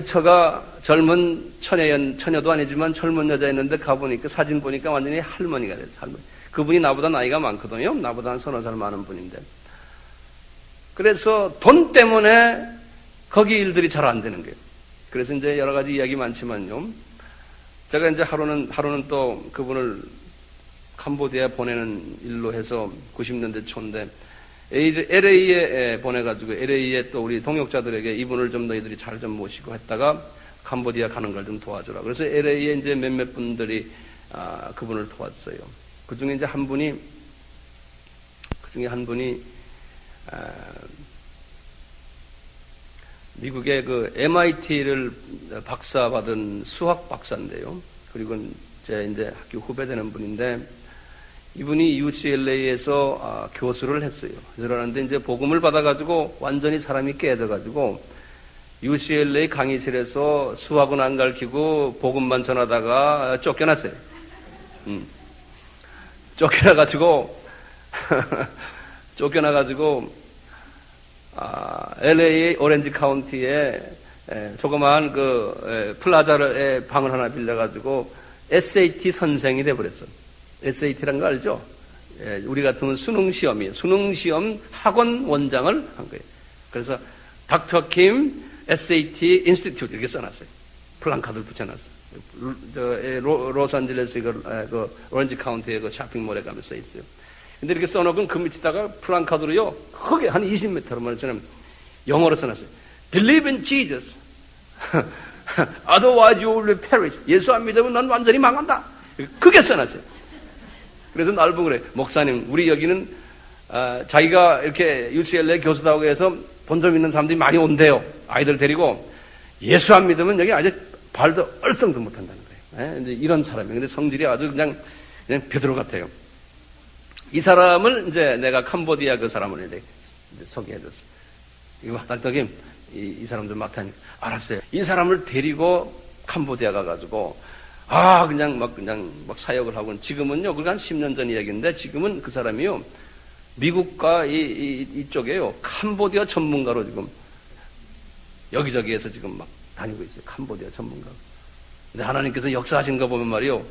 처가 젊은 처녀도 아니지만 젊은 여자였는데 가보니까 사진 보니까 완전히 할머니가 됐어요. 할머니. 그분이 나보다 나이가 많거든요. 나보다 한 30살 많은 분인데. 그래서 돈 때문에 거기 일들이 잘 안 되는 거예요. 그래서 이제 여러 가지 이야기 많지만요. 제가 이제 하루는 또 그분을 캄보디아에 보내는 일로 해서 90년대 초인데 LA에 보내가지고 LA에 또 우리 동역자들에게 이분을 좀 너희들이 잘 좀 모시고 했다가 캄보디아 가는 걸 좀 도와주라. 그래서 LA에 이제 몇몇 분들이 그분을 도왔어요. 그 중에 이제 한 분이 미국의 그 MIT를 박사 받은 수학 박사인데요. 그리고 제 이제 학교 후배 되는 분인데 이분이 UCLA에서 교수를 했어요. 그러는데 이제 복음을 받아가지고 완전히 사람이 깨져가지고 UCLA 강의실에서 수학은 안 가르치고 복음만 전하다가 쫓겨났어요. 쫓겨나가지고 LA 오렌지 카운티에 조그마한 그 플라자에 방을 하나 빌려가지고 SAT 선생이 돼버렸어요. SAT란 거 알죠? 우리 같으면 수능시험이에요. 수능시험 학원 원장을 한 거예요. 그래서 닥터 킴 SAT 인스티튜트 이렇게 써놨어요. 플랜카드를 붙여놨어요. 로스앤젤레스 그 오렌지 카운티의 그 쇼핑몰에 가면 써 있어요. 근데 이렇게 써놓은 그 밑에다가 플랜카드로요, 크게 한 20m만 저는 영어로 써놨어요. Believe in Jesus. Otherwise you will perish. 예수 안 믿으면 넌 완전히 망한다. 크게 써놨어요. 그래서 날 보고 그래. 목사님, 우리 여기는 자기가 이렇게 UCLA 교수다고 해서 돈 좀 있는 사람들이 많이 온대요. 아이들 데리고. 예수 안 믿으면 여기 아주 발도 얼성도 못한다는 거예요. 이제 이런 사람이에요. 근데 성질이 아주 그냥 베드로 같아요. 이 사람을 이제 내가 캄보디아 그 사람을 이제 소개해줬어. 이거 달떡임 이 사람 좀 맡다니까 알았어요. 이 사람을 데리고 캄보디아 가가지고 그냥 막 사역을 하고 지금은요, 그게 한 10년 전 이야기인데 지금은 그 사람이요 미국과 이쪽에요 캄보디아 전문가로 지금 여기저기에서 지금 막 다니고 있어요. 캄보디아 전문가. 근데 하나님께서 역사하신 거 보면 말이요,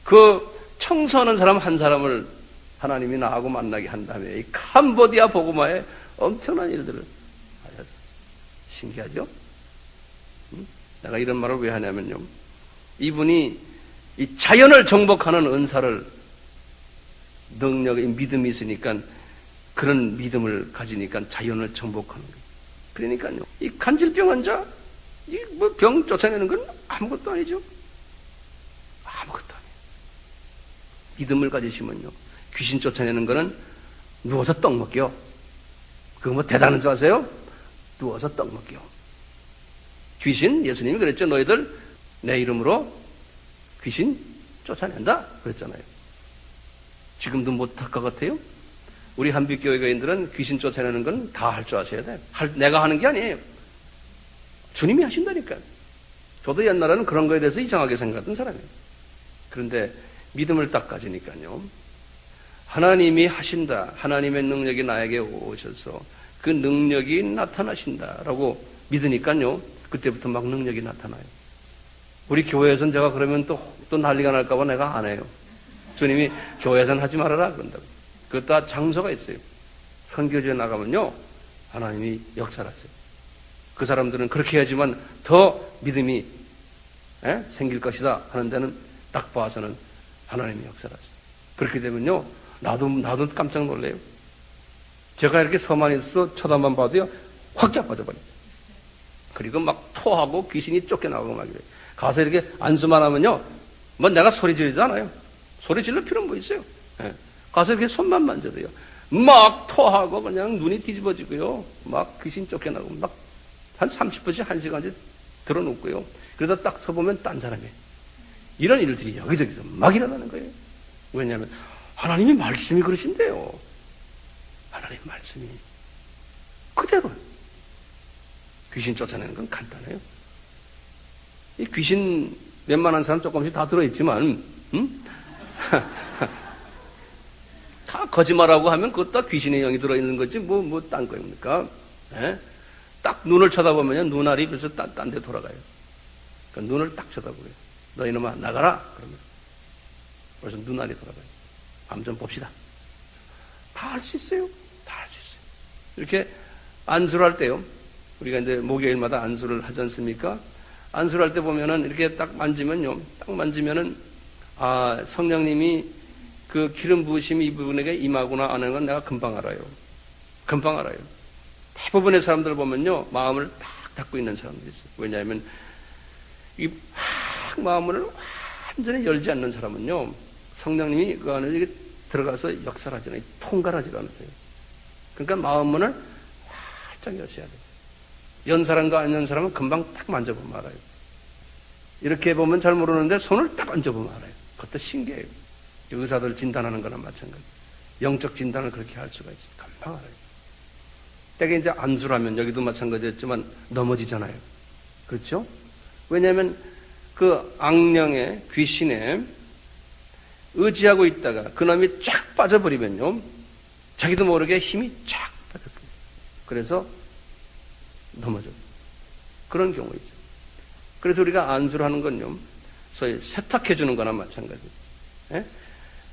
그 청소하는 사람 한 사람을 하나님이 나하고 만나게 한 다음에 이 캄보디아 복음화에 엄청난 일들을 하셨어요. 신기하죠? 내가 이런 말을 왜 하냐면요, 이분이 이 자연을 정복하는 은사를 능력이 믿음이 있으니까 그런 믿음을 가지니까 자연을 정복하는 거예요. 그러니까요, 이 간질병 환자, 이 뭐 병 쫓아내는 건 아무것도 아니죠. 아무것도 아니에요. 믿음을 가지시면요, 귀신 쫓아내는 거는 누워서 떡 먹기요. 그거 뭐 대단한 줄 아세요? 누워서 떡 먹기요. 귀신, 예수님이 그랬죠. 너희들 내 이름으로 귀신 쫓아낸다 그랬잖아요. 지금도 못할 것 같아요? 우리 한빛교회 교인들은 귀신 쫓아내는 건 다 할 줄 아셔야 돼요. 내가 하는 게 아니에요. 주님이 하신다니까요. 저도 옛날에는 그런 거에 대해서 이상하게 생각했던 사람이에요. 그런데 믿음을 딱 가지니까요, 하나님이 하신다, 하나님의 능력이 나에게 오셔서 그 능력이 나타나신다라고 믿으니까요, 그때부터 막 능력이 나타나요. 우리 교회에서는 제가 그러면 또 난리가 날까봐 내가 안 해요. 주님이 교회에서는 하지 말아라 그런다고. 그것 다 장소가 있어요. 선교지에 나가면요, 하나님이 역사하세요. 그 사람들은 그렇게 해야지만 더 믿음이 생길 것이다 하는 데는 딱 봐서는 하나님이 역사하세요. 그렇게 되면요, 나도 깜짝 놀래요. 제가 이렇게 서만히 있어서 쳐다만 봐도요, 확 자빠져버려요. 그리고 막 토하고 귀신이 쫓겨나고 막 이래요. 가서 이렇게 안수만 하면요, 뭐 내가 소리 지르지 않아요. 소리 질러 필요는 뭐 있어요. 가서 이렇게 손만 만져도요, 막 토하고 그냥 눈이 뒤집어지고요, 막 귀신 쫓겨나고 막 한 30분씩 1시간씩 들어놓고요. 그러다 딱 서보면 딴 사람이. 이런 일들이 여기저기서 막 일어나는 거예요. 왜냐하면 하나님의 말씀이 그러신대요. 하나님의 말씀이 그대로. 귀신 쫓아내는 건 간단해요. 이 귀신 웬만한 사람 조금씩 다 들어있지만 다 거짓말하고 하면 그것도 다 귀신의 영이 들어있는 거지 뭐 딴 거입니까? 예? 딱 눈을 쳐다보면 눈알이 그래서 딴 데 돌아가요. 그러니까 눈을 딱 쳐다보고요. 너 이놈아 나가라 그러면 그래서 눈알이 돌아가요. 한번 좀 봅시다. 다 할 수 있어요. 다 할 수 있어요. 이렇게 안수를 할 때요. 우리가 이제 목요일마다 안수를 하지 않습니까? 안수를 할 때 보면은 이렇게 딱 만지면요. 딱 만지면은 성령님이 그 기름 부으심이 이 부분에게 임하구나 하는 건 내가 금방 알아요. 금방 알아요. 대부분의 사람들 보면요. 마음을 딱 닫고 있는 사람들이 있어요. 왜냐하면 이 마음을 완전히 열지 않는 사람은요. 성령님이 그 안에 이게 들어가서 역사하지 않아요. 통과하지도 않으세요. 그러니까 마음문을 활짝 여셔야 돼요. 연 사람과 안 연 사람은 금방 딱 만져보면 알아요. 이렇게 보면 잘 모르는데 손을 딱 얹어보면 알아요. 그것도 신기해요. 의사들 진단하는 거나 마찬가지. 영적 진단을 그렇게 할 수가 있어요. 금방 알아요. 때게 이제 안수라면 여기도 마찬가지였지만 넘어지잖아요. 그렇죠? 왜냐하면 그 악령의 귀신에 의지하고 있다가 그놈이 쫙 빠져버리면요. 자기도 모르게 힘이 쫙 빠져버려요. 그래서 넘어져. 그런 경우 있어요. 그래서 우리가 안수를 하는 건요. 소위 세탁해 주는 거나 마찬가지. 예?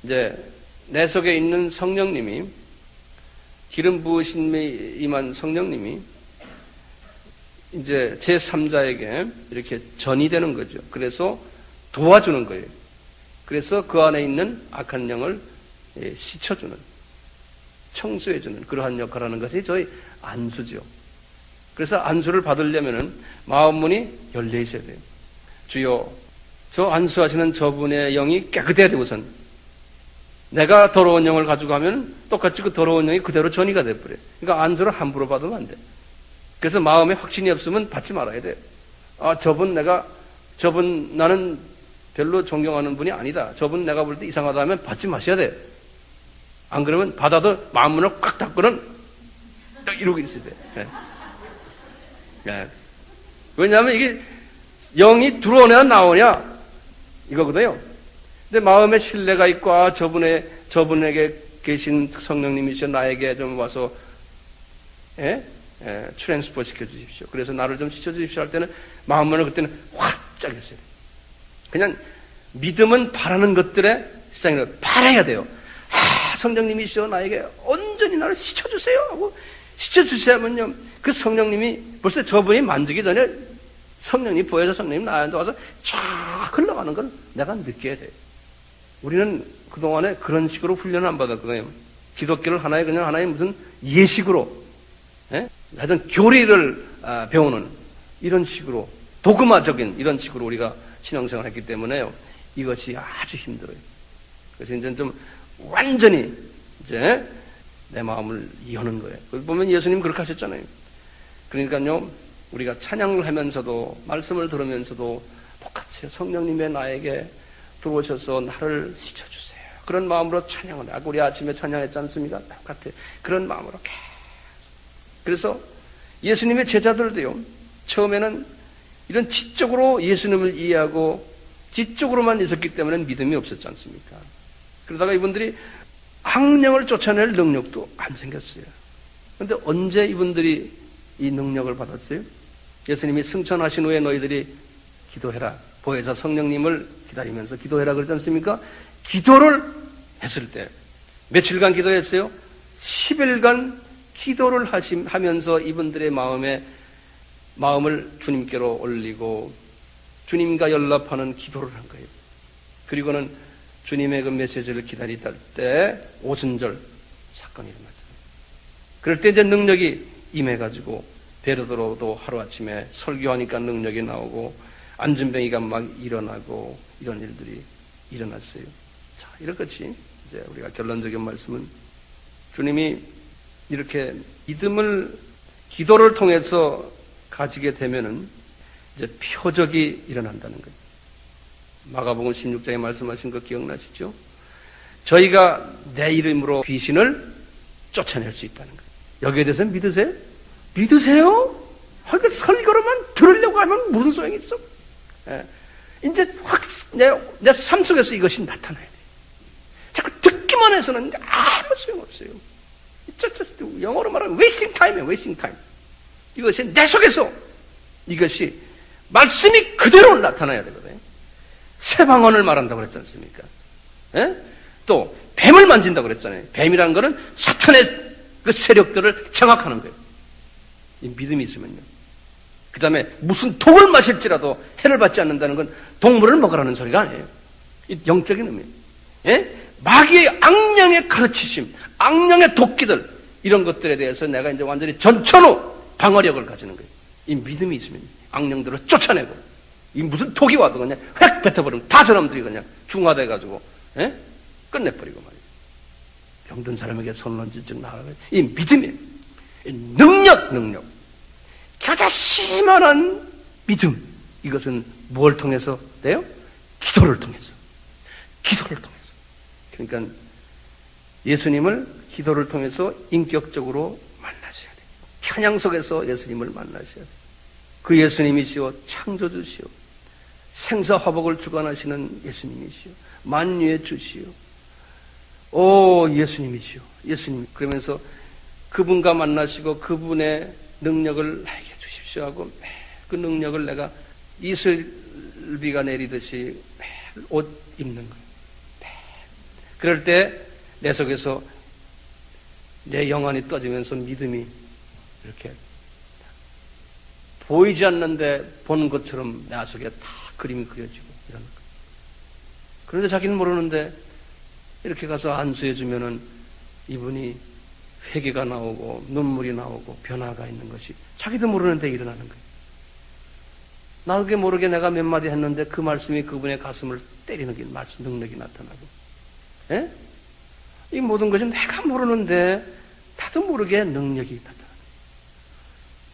이제 내 속에 있는 성령님이 기름 부으심에 임한 성령님이 이제 제3자에게 이렇게 전이 되는 거죠. 그래서 도와주는 거예요. 그래서 그 안에 있는 악한 영을 씻어주는, 청소해주는 그러한 역할을 하는 것이 저희 안수죠. 그래서 안수를 받으려면은 마음문이 열려 있어야 돼요. 주여, 저 안수하시는 저분의 영이 깨끗해야 되고선 내가 더러운 영을 가지고 가면 똑같이 그 더러운 영이 그대로 전이가 돼버려요. 그러니까 안수를 함부로 받으면 안 돼. 그래서 마음에 확신이 없으면 받지 말아야 돼요. 저분 나는 별로 존경하는 분이 아니다. 저분 내가 볼 때 이상하다 하면 받지 마셔야 돼요. 안 그러면 받아도 마음문을 꽉 닫고는 딱 이러고 있어야 돼요. 네. 네. 왜냐하면 이게 영이 들어오냐 나오냐 이거거든요. 근데 마음에 신뢰가 있고 저분에게 계신 성령님이시여 나에게 좀 와서 트랜스포 시켜주십시오. 그래서 나를 좀 씻어주십시오 할 때는 마음문을 그때는 활짝 했어요. 그냥 믿음은 바라는 것들의 시장이라 바라야 돼요. 성령님이시여 나에게 온전히 나를 씻어주세요 하고 씻어주셔야면요. 그 성령님이 벌써 저분이 만지기 전에 성령이 보여서 성령님 나한테 와서 쫙 흘러가는 걸 내가 느껴야 돼요. 우리는 그동안에 그런 식으로 훈련을 안 받았거든요. 기독교를 하나의 무슨 예식으로, 하여튼 교리를 배우는 이런 식으로, 도그마적인 이런 식으로 우리가 신앙생활을 했기 때문에요. 이것이 아주 힘들어요. 그래서 이제 좀 완전히 이제 내 마음을 여는 거예요. 그걸 보면 예수님 그렇게 하셨잖아요. 그러니까요, 우리가 찬양을 하면서도, 말씀을 들으면서도 똑같이 성령님의 나에게 들어오셔서 나를 씻어주세요. 그런 마음으로 찬양을 하고, 우리 아침에 찬양했지 않습니까? 똑같아요. 그런 마음으로 계속. 그래서 예수님의 제자들도요, 처음에는 이런 지적으로 예수님을 이해하고 지적으로만 있었기 때문에 믿음이 없었지 않습니까? 그러다가 이분들이 악령을 쫓아낼 능력도 안 생겼어요. 그런데 언제 이분들이 이 능력을 받았어요? 예수님이 승천하신 후에 너희들이 기도해라. 보혜사 성령님을 기다리면서 기도해라 그러지 않습니까? 기도를 했을 때 며칠간 기도했어요? 10일간 기도를 하면서 이분들의 마음을 주님께로 올리고 주님과 연락하는 기도를 한 거예요. 그리고는 주님의 그 메시지를 기다리다 때 오순절 사건이 일어났죠. 그럴 때 이제 능력이 임해가지고 베드로도 하루아침에 설교하니까 능력이 나오고 안진뱅이가 막 일어나고 이런 일들이 일어났어요. 자, 이렇듯이 이제 우리가 결론적인 말씀은 주님이 이렇게 믿음을 기도를 통해서 가지게 되면은 이제 표적이 일어난다는 거예요. 마가복음 16장에 말씀하신 거 기억나시죠? 저희가 내 이름으로 귀신을 쫓아낼 수 있다는 거예요. 여기에 대해서 믿으세요? 믿으세요? 그 설교로만 들으려고 하면 무슨 소용이 있어? 예. 이제 확 내 삶 속에서 이것이 나타나야 돼요. 자꾸 듣기만 해서는 아무 소용없어요. 영어로 말하면 wasting time이에요. wasting time. 이것이 내 속에서 이것이 말씀이 그대로 나타나야 되거든요. 새 방언을 말한다고 그랬지 않습니까? 예? 또 뱀을 만진다고 그랬잖아요. 뱀이라는 거는 사탄의 그 세력들을 장악하는 거예요. 이 믿음이 있으면요. 그 다음에 무슨 독을 마실지라도 해를 받지 않는다는 건 동물을 먹으라는 소리가 아니에요. 이 영적인 의미예요. 예? 마귀의 악령의 가르치심, 악령의 도끼들, 이런 것들에 대해서 내가 이제 완전히 전천후 방어력을 가지는 거예요. 이 믿음이 있으면 악령들을 쫓아내고, 이 무슨 독이 와도 그냥 획 뱉어버리면 다 저놈들이 그냥 중화돼가지고, 예? 끝내버리고 말이에요. 병든 사람에게 손을 얹은 즉 나아가요. 이 믿음이에요. 이 능력. 겨자씨만한 믿음. 이것은 뭘 통해서 돼요? 기도를 통해서. 그러니까 예수님을 기도를 통해서 인격적으로 만나셔야 돼요. 찬양 속에서 예수님을 만나셔야 돼요. 그 예수님이시오, 창조주시오, 생사화복을 주관하시는 예수님이시오, 만유의 주시오. 오, 예수님이시오. 예수님. 그러면서 그분과 만나시고 그분의 능력을 나에게 주십시오 하고 매일 그 능력을 내가 이슬비가 내리듯이 매일 옷 입는 거예요. 매일. 그럴 때 내 속에서 내 영혼이 떠지면서 믿음이 이렇게 보이지 않는데 본 것처럼 내 속에 다 그림이 그려지고 이러는 거예요. 그런데 자기는 모르는데 이렇게 가서 안수해 주면은 이분이 회개가 나오고 눈물이 나오고 변화가 있는 것이 자기도 모르는데 일어나는 거예요. 나에게 모르게 내가 몇 마디 했는데 그 말씀이 그분의 가슴을 때리는 게 말씀 능력이 나타나고, 예? 이 모든 것이 내가 모르는데 나도 모르게 능력이 나타나는 거예요.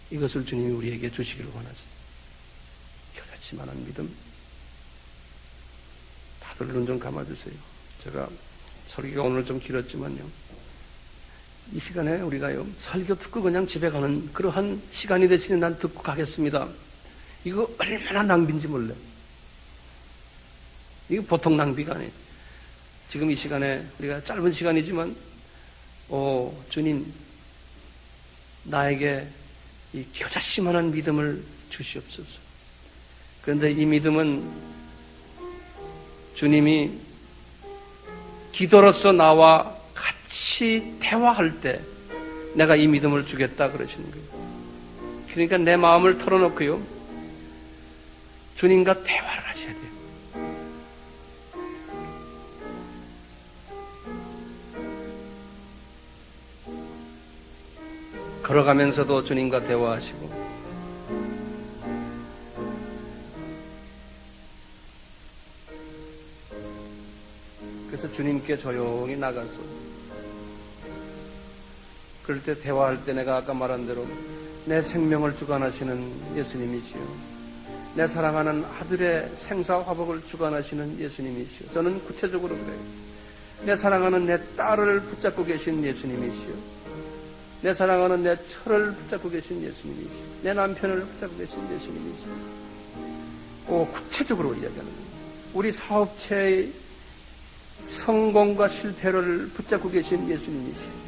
이것을 주님이 우리에게 주시기를 원하십니다. 겨자씨만한 믿음. 다들 눈 좀 감아주세요. 제가 설교가 오늘 좀 길었지만요. 이 시간에 우리가요, 설교 듣고 그냥 집에 가는 그러한 시간이 되시면 난 듣고 가겠습니다. 이거 얼마나 낭비인지 몰라요. 이거 보통 낭비가 아니에요. 지금 이 시간에 우리가 짧은 시간이지만, 주님, 나에게 이 겨자씨만한 믿음을 주시옵소서. 그런데 이 믿음은 주님이 기도로서 나와 같이 대화할 때 내가 이 믿음을 주겠다 그러시는 거예요. 그러니까 내 마음을 털어놓고요, 주님과 대화를 하셔야 돼요. 걸어가면서도 주님과 대화하시고, 그래서 주님께 조용히 나가서 그럴 때 대화할 때 내가 아까 말한 대로 내 생명을 주관하시는 예수님이시요, 내 사랑하는 아들의 생사화복을 주관하시는 예수님이시요, 저는 구체적으로 그래요. 내 사랑하는 내 딸을 붙잡고 계신 예수님이시요, 내 사랑하는 내 처를 붙잡고 계신 예수님이시요, 내 남편을 붙잡고 계신 예수님이시요. 구체적으로 이야기하는 거예요. 우리 사업체의 성공과 실패를 붙잡고 계신 예수님이시요,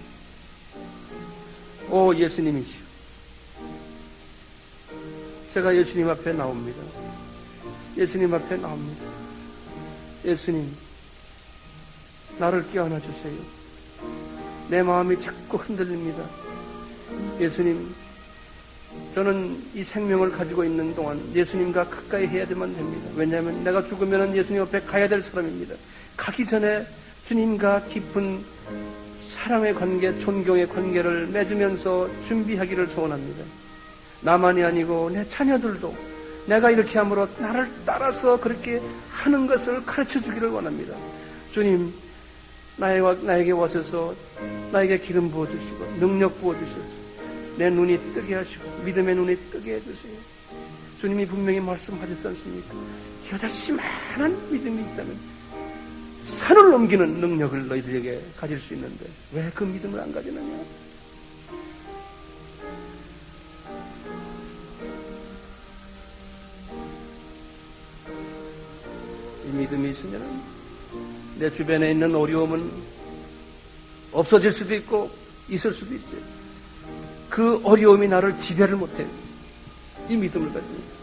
예수님이시요. 제가 예수님 앞에 나옵니다. 예수님 앞에 나옵니다. 예수님, 나를 껴안아 주세요. 내 마음이 자꾸 흔들립니다. 예수님, 저는 이 생명을 가지고 있는 동안 예수님과 가까이 해야만 됩니다. 왜냐하면 내가 죽으면 예수님 앞에 가야 될 사람입니다. 가기 전에 주님과 깊은 사랑의 관계, 존경의 관계를 맺으면서 준비하기를 소원합니다. 나만이 아니고 내 자녀들도 내가 이렇게 함으로 나를 따라서 그렇게 하는 것을 가르쳐 주기를 원합니다. 주님, 나에게 와셔서 나에게 기름 부어주시고 능력 부어주셔서 내 눈이 뜨게 하시고 믿음의 눈이 뜨게 해주세요. 주님이 분명히 말씀하셨지 않습니까? 이같이 많은 믿음이 있다면 산을 넘기는 능력을 너희들에게 가질 수 있는데 왜 그 믿음을 안 가지느냐? 이 믿음이 있으면 내 주변에 있는 어려움은 없어질 수도 있고 있을 수도 있어요. 그 어려움이 나를 지배를 못해요. 이 믿음을 가지고.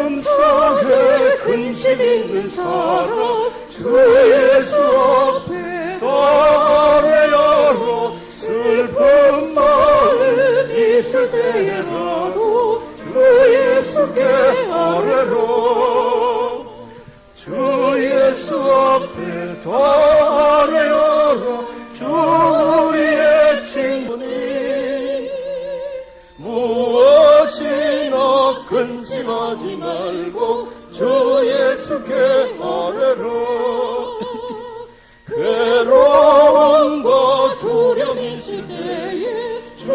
마음속에 근심 있는 사람 주 예수 앞에 다 열어 슬픈 마음 있을 때라도 주 예수께 아뢰라 주 예수 앞에 다 열어 주 우리의 친구니 무엇이나 근심하지 말고 주 예수께 아뢰라 괴로움과 두려움이 있을 때에 주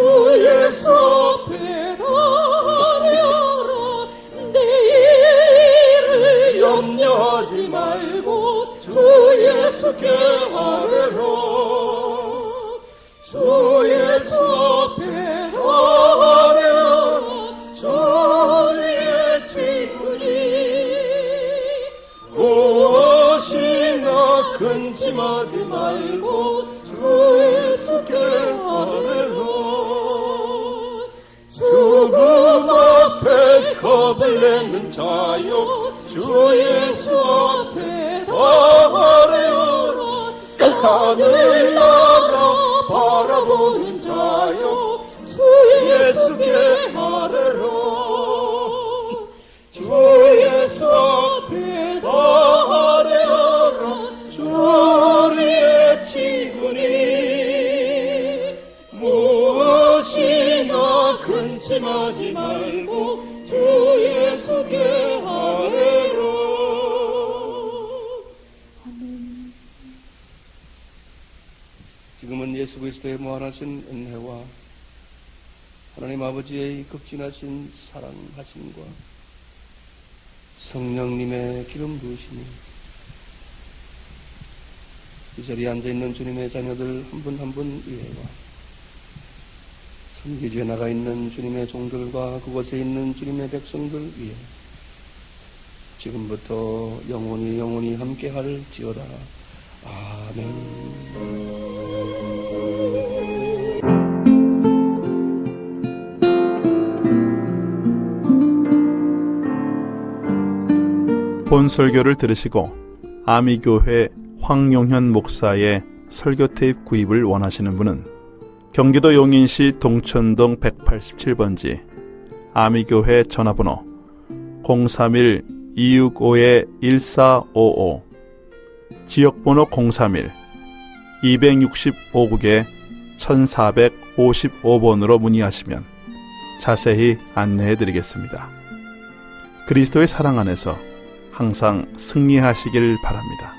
예수 앞에 아뢰라 내일을 염려하지 말고 주 예수께 아뢰라 주 예수 앞에 아뢰라 주의 친구니 무엇이나 근심하지 말고 주 예수께 아뢰라 죽음 앞에 겁을 내는 자여 주 예수 앞에 아뢰라 하늘나라 바라보는 자여 주 예수께 아뢰라. 주 예수 앞에 다 아뢰어라. 저리의 친구니 무엇이나 근심하지 말고 주 예수께 아뢰라. 지금은 예수 그리스도의 무한하신 은혜와 하나님 아버지의 극진하신 사랑하심과 성령님의 기름 부으심이 이 자리에 앉아있는 주님의 자녀들 한 분 한 분 위에와 선교지에 나가 있는 주님의 종들과 그곳에 있는 주님의 백성들 위에 지금부터 영원히 함께할지어다. 아멘. 본 설교를 들으시고 아미교회 황용현 목사의 설교 테이프 구입을 원하시는 분은 경기도 용인시 동천동 187번지 아미교회 전화번호 031-265-1455 지역번호 031-265국에 1455번으로 문의하시면 자세히 안내해 드리겠습니다. 그리스도의 사랑 안에서 항상 승리하시길 바랍니다.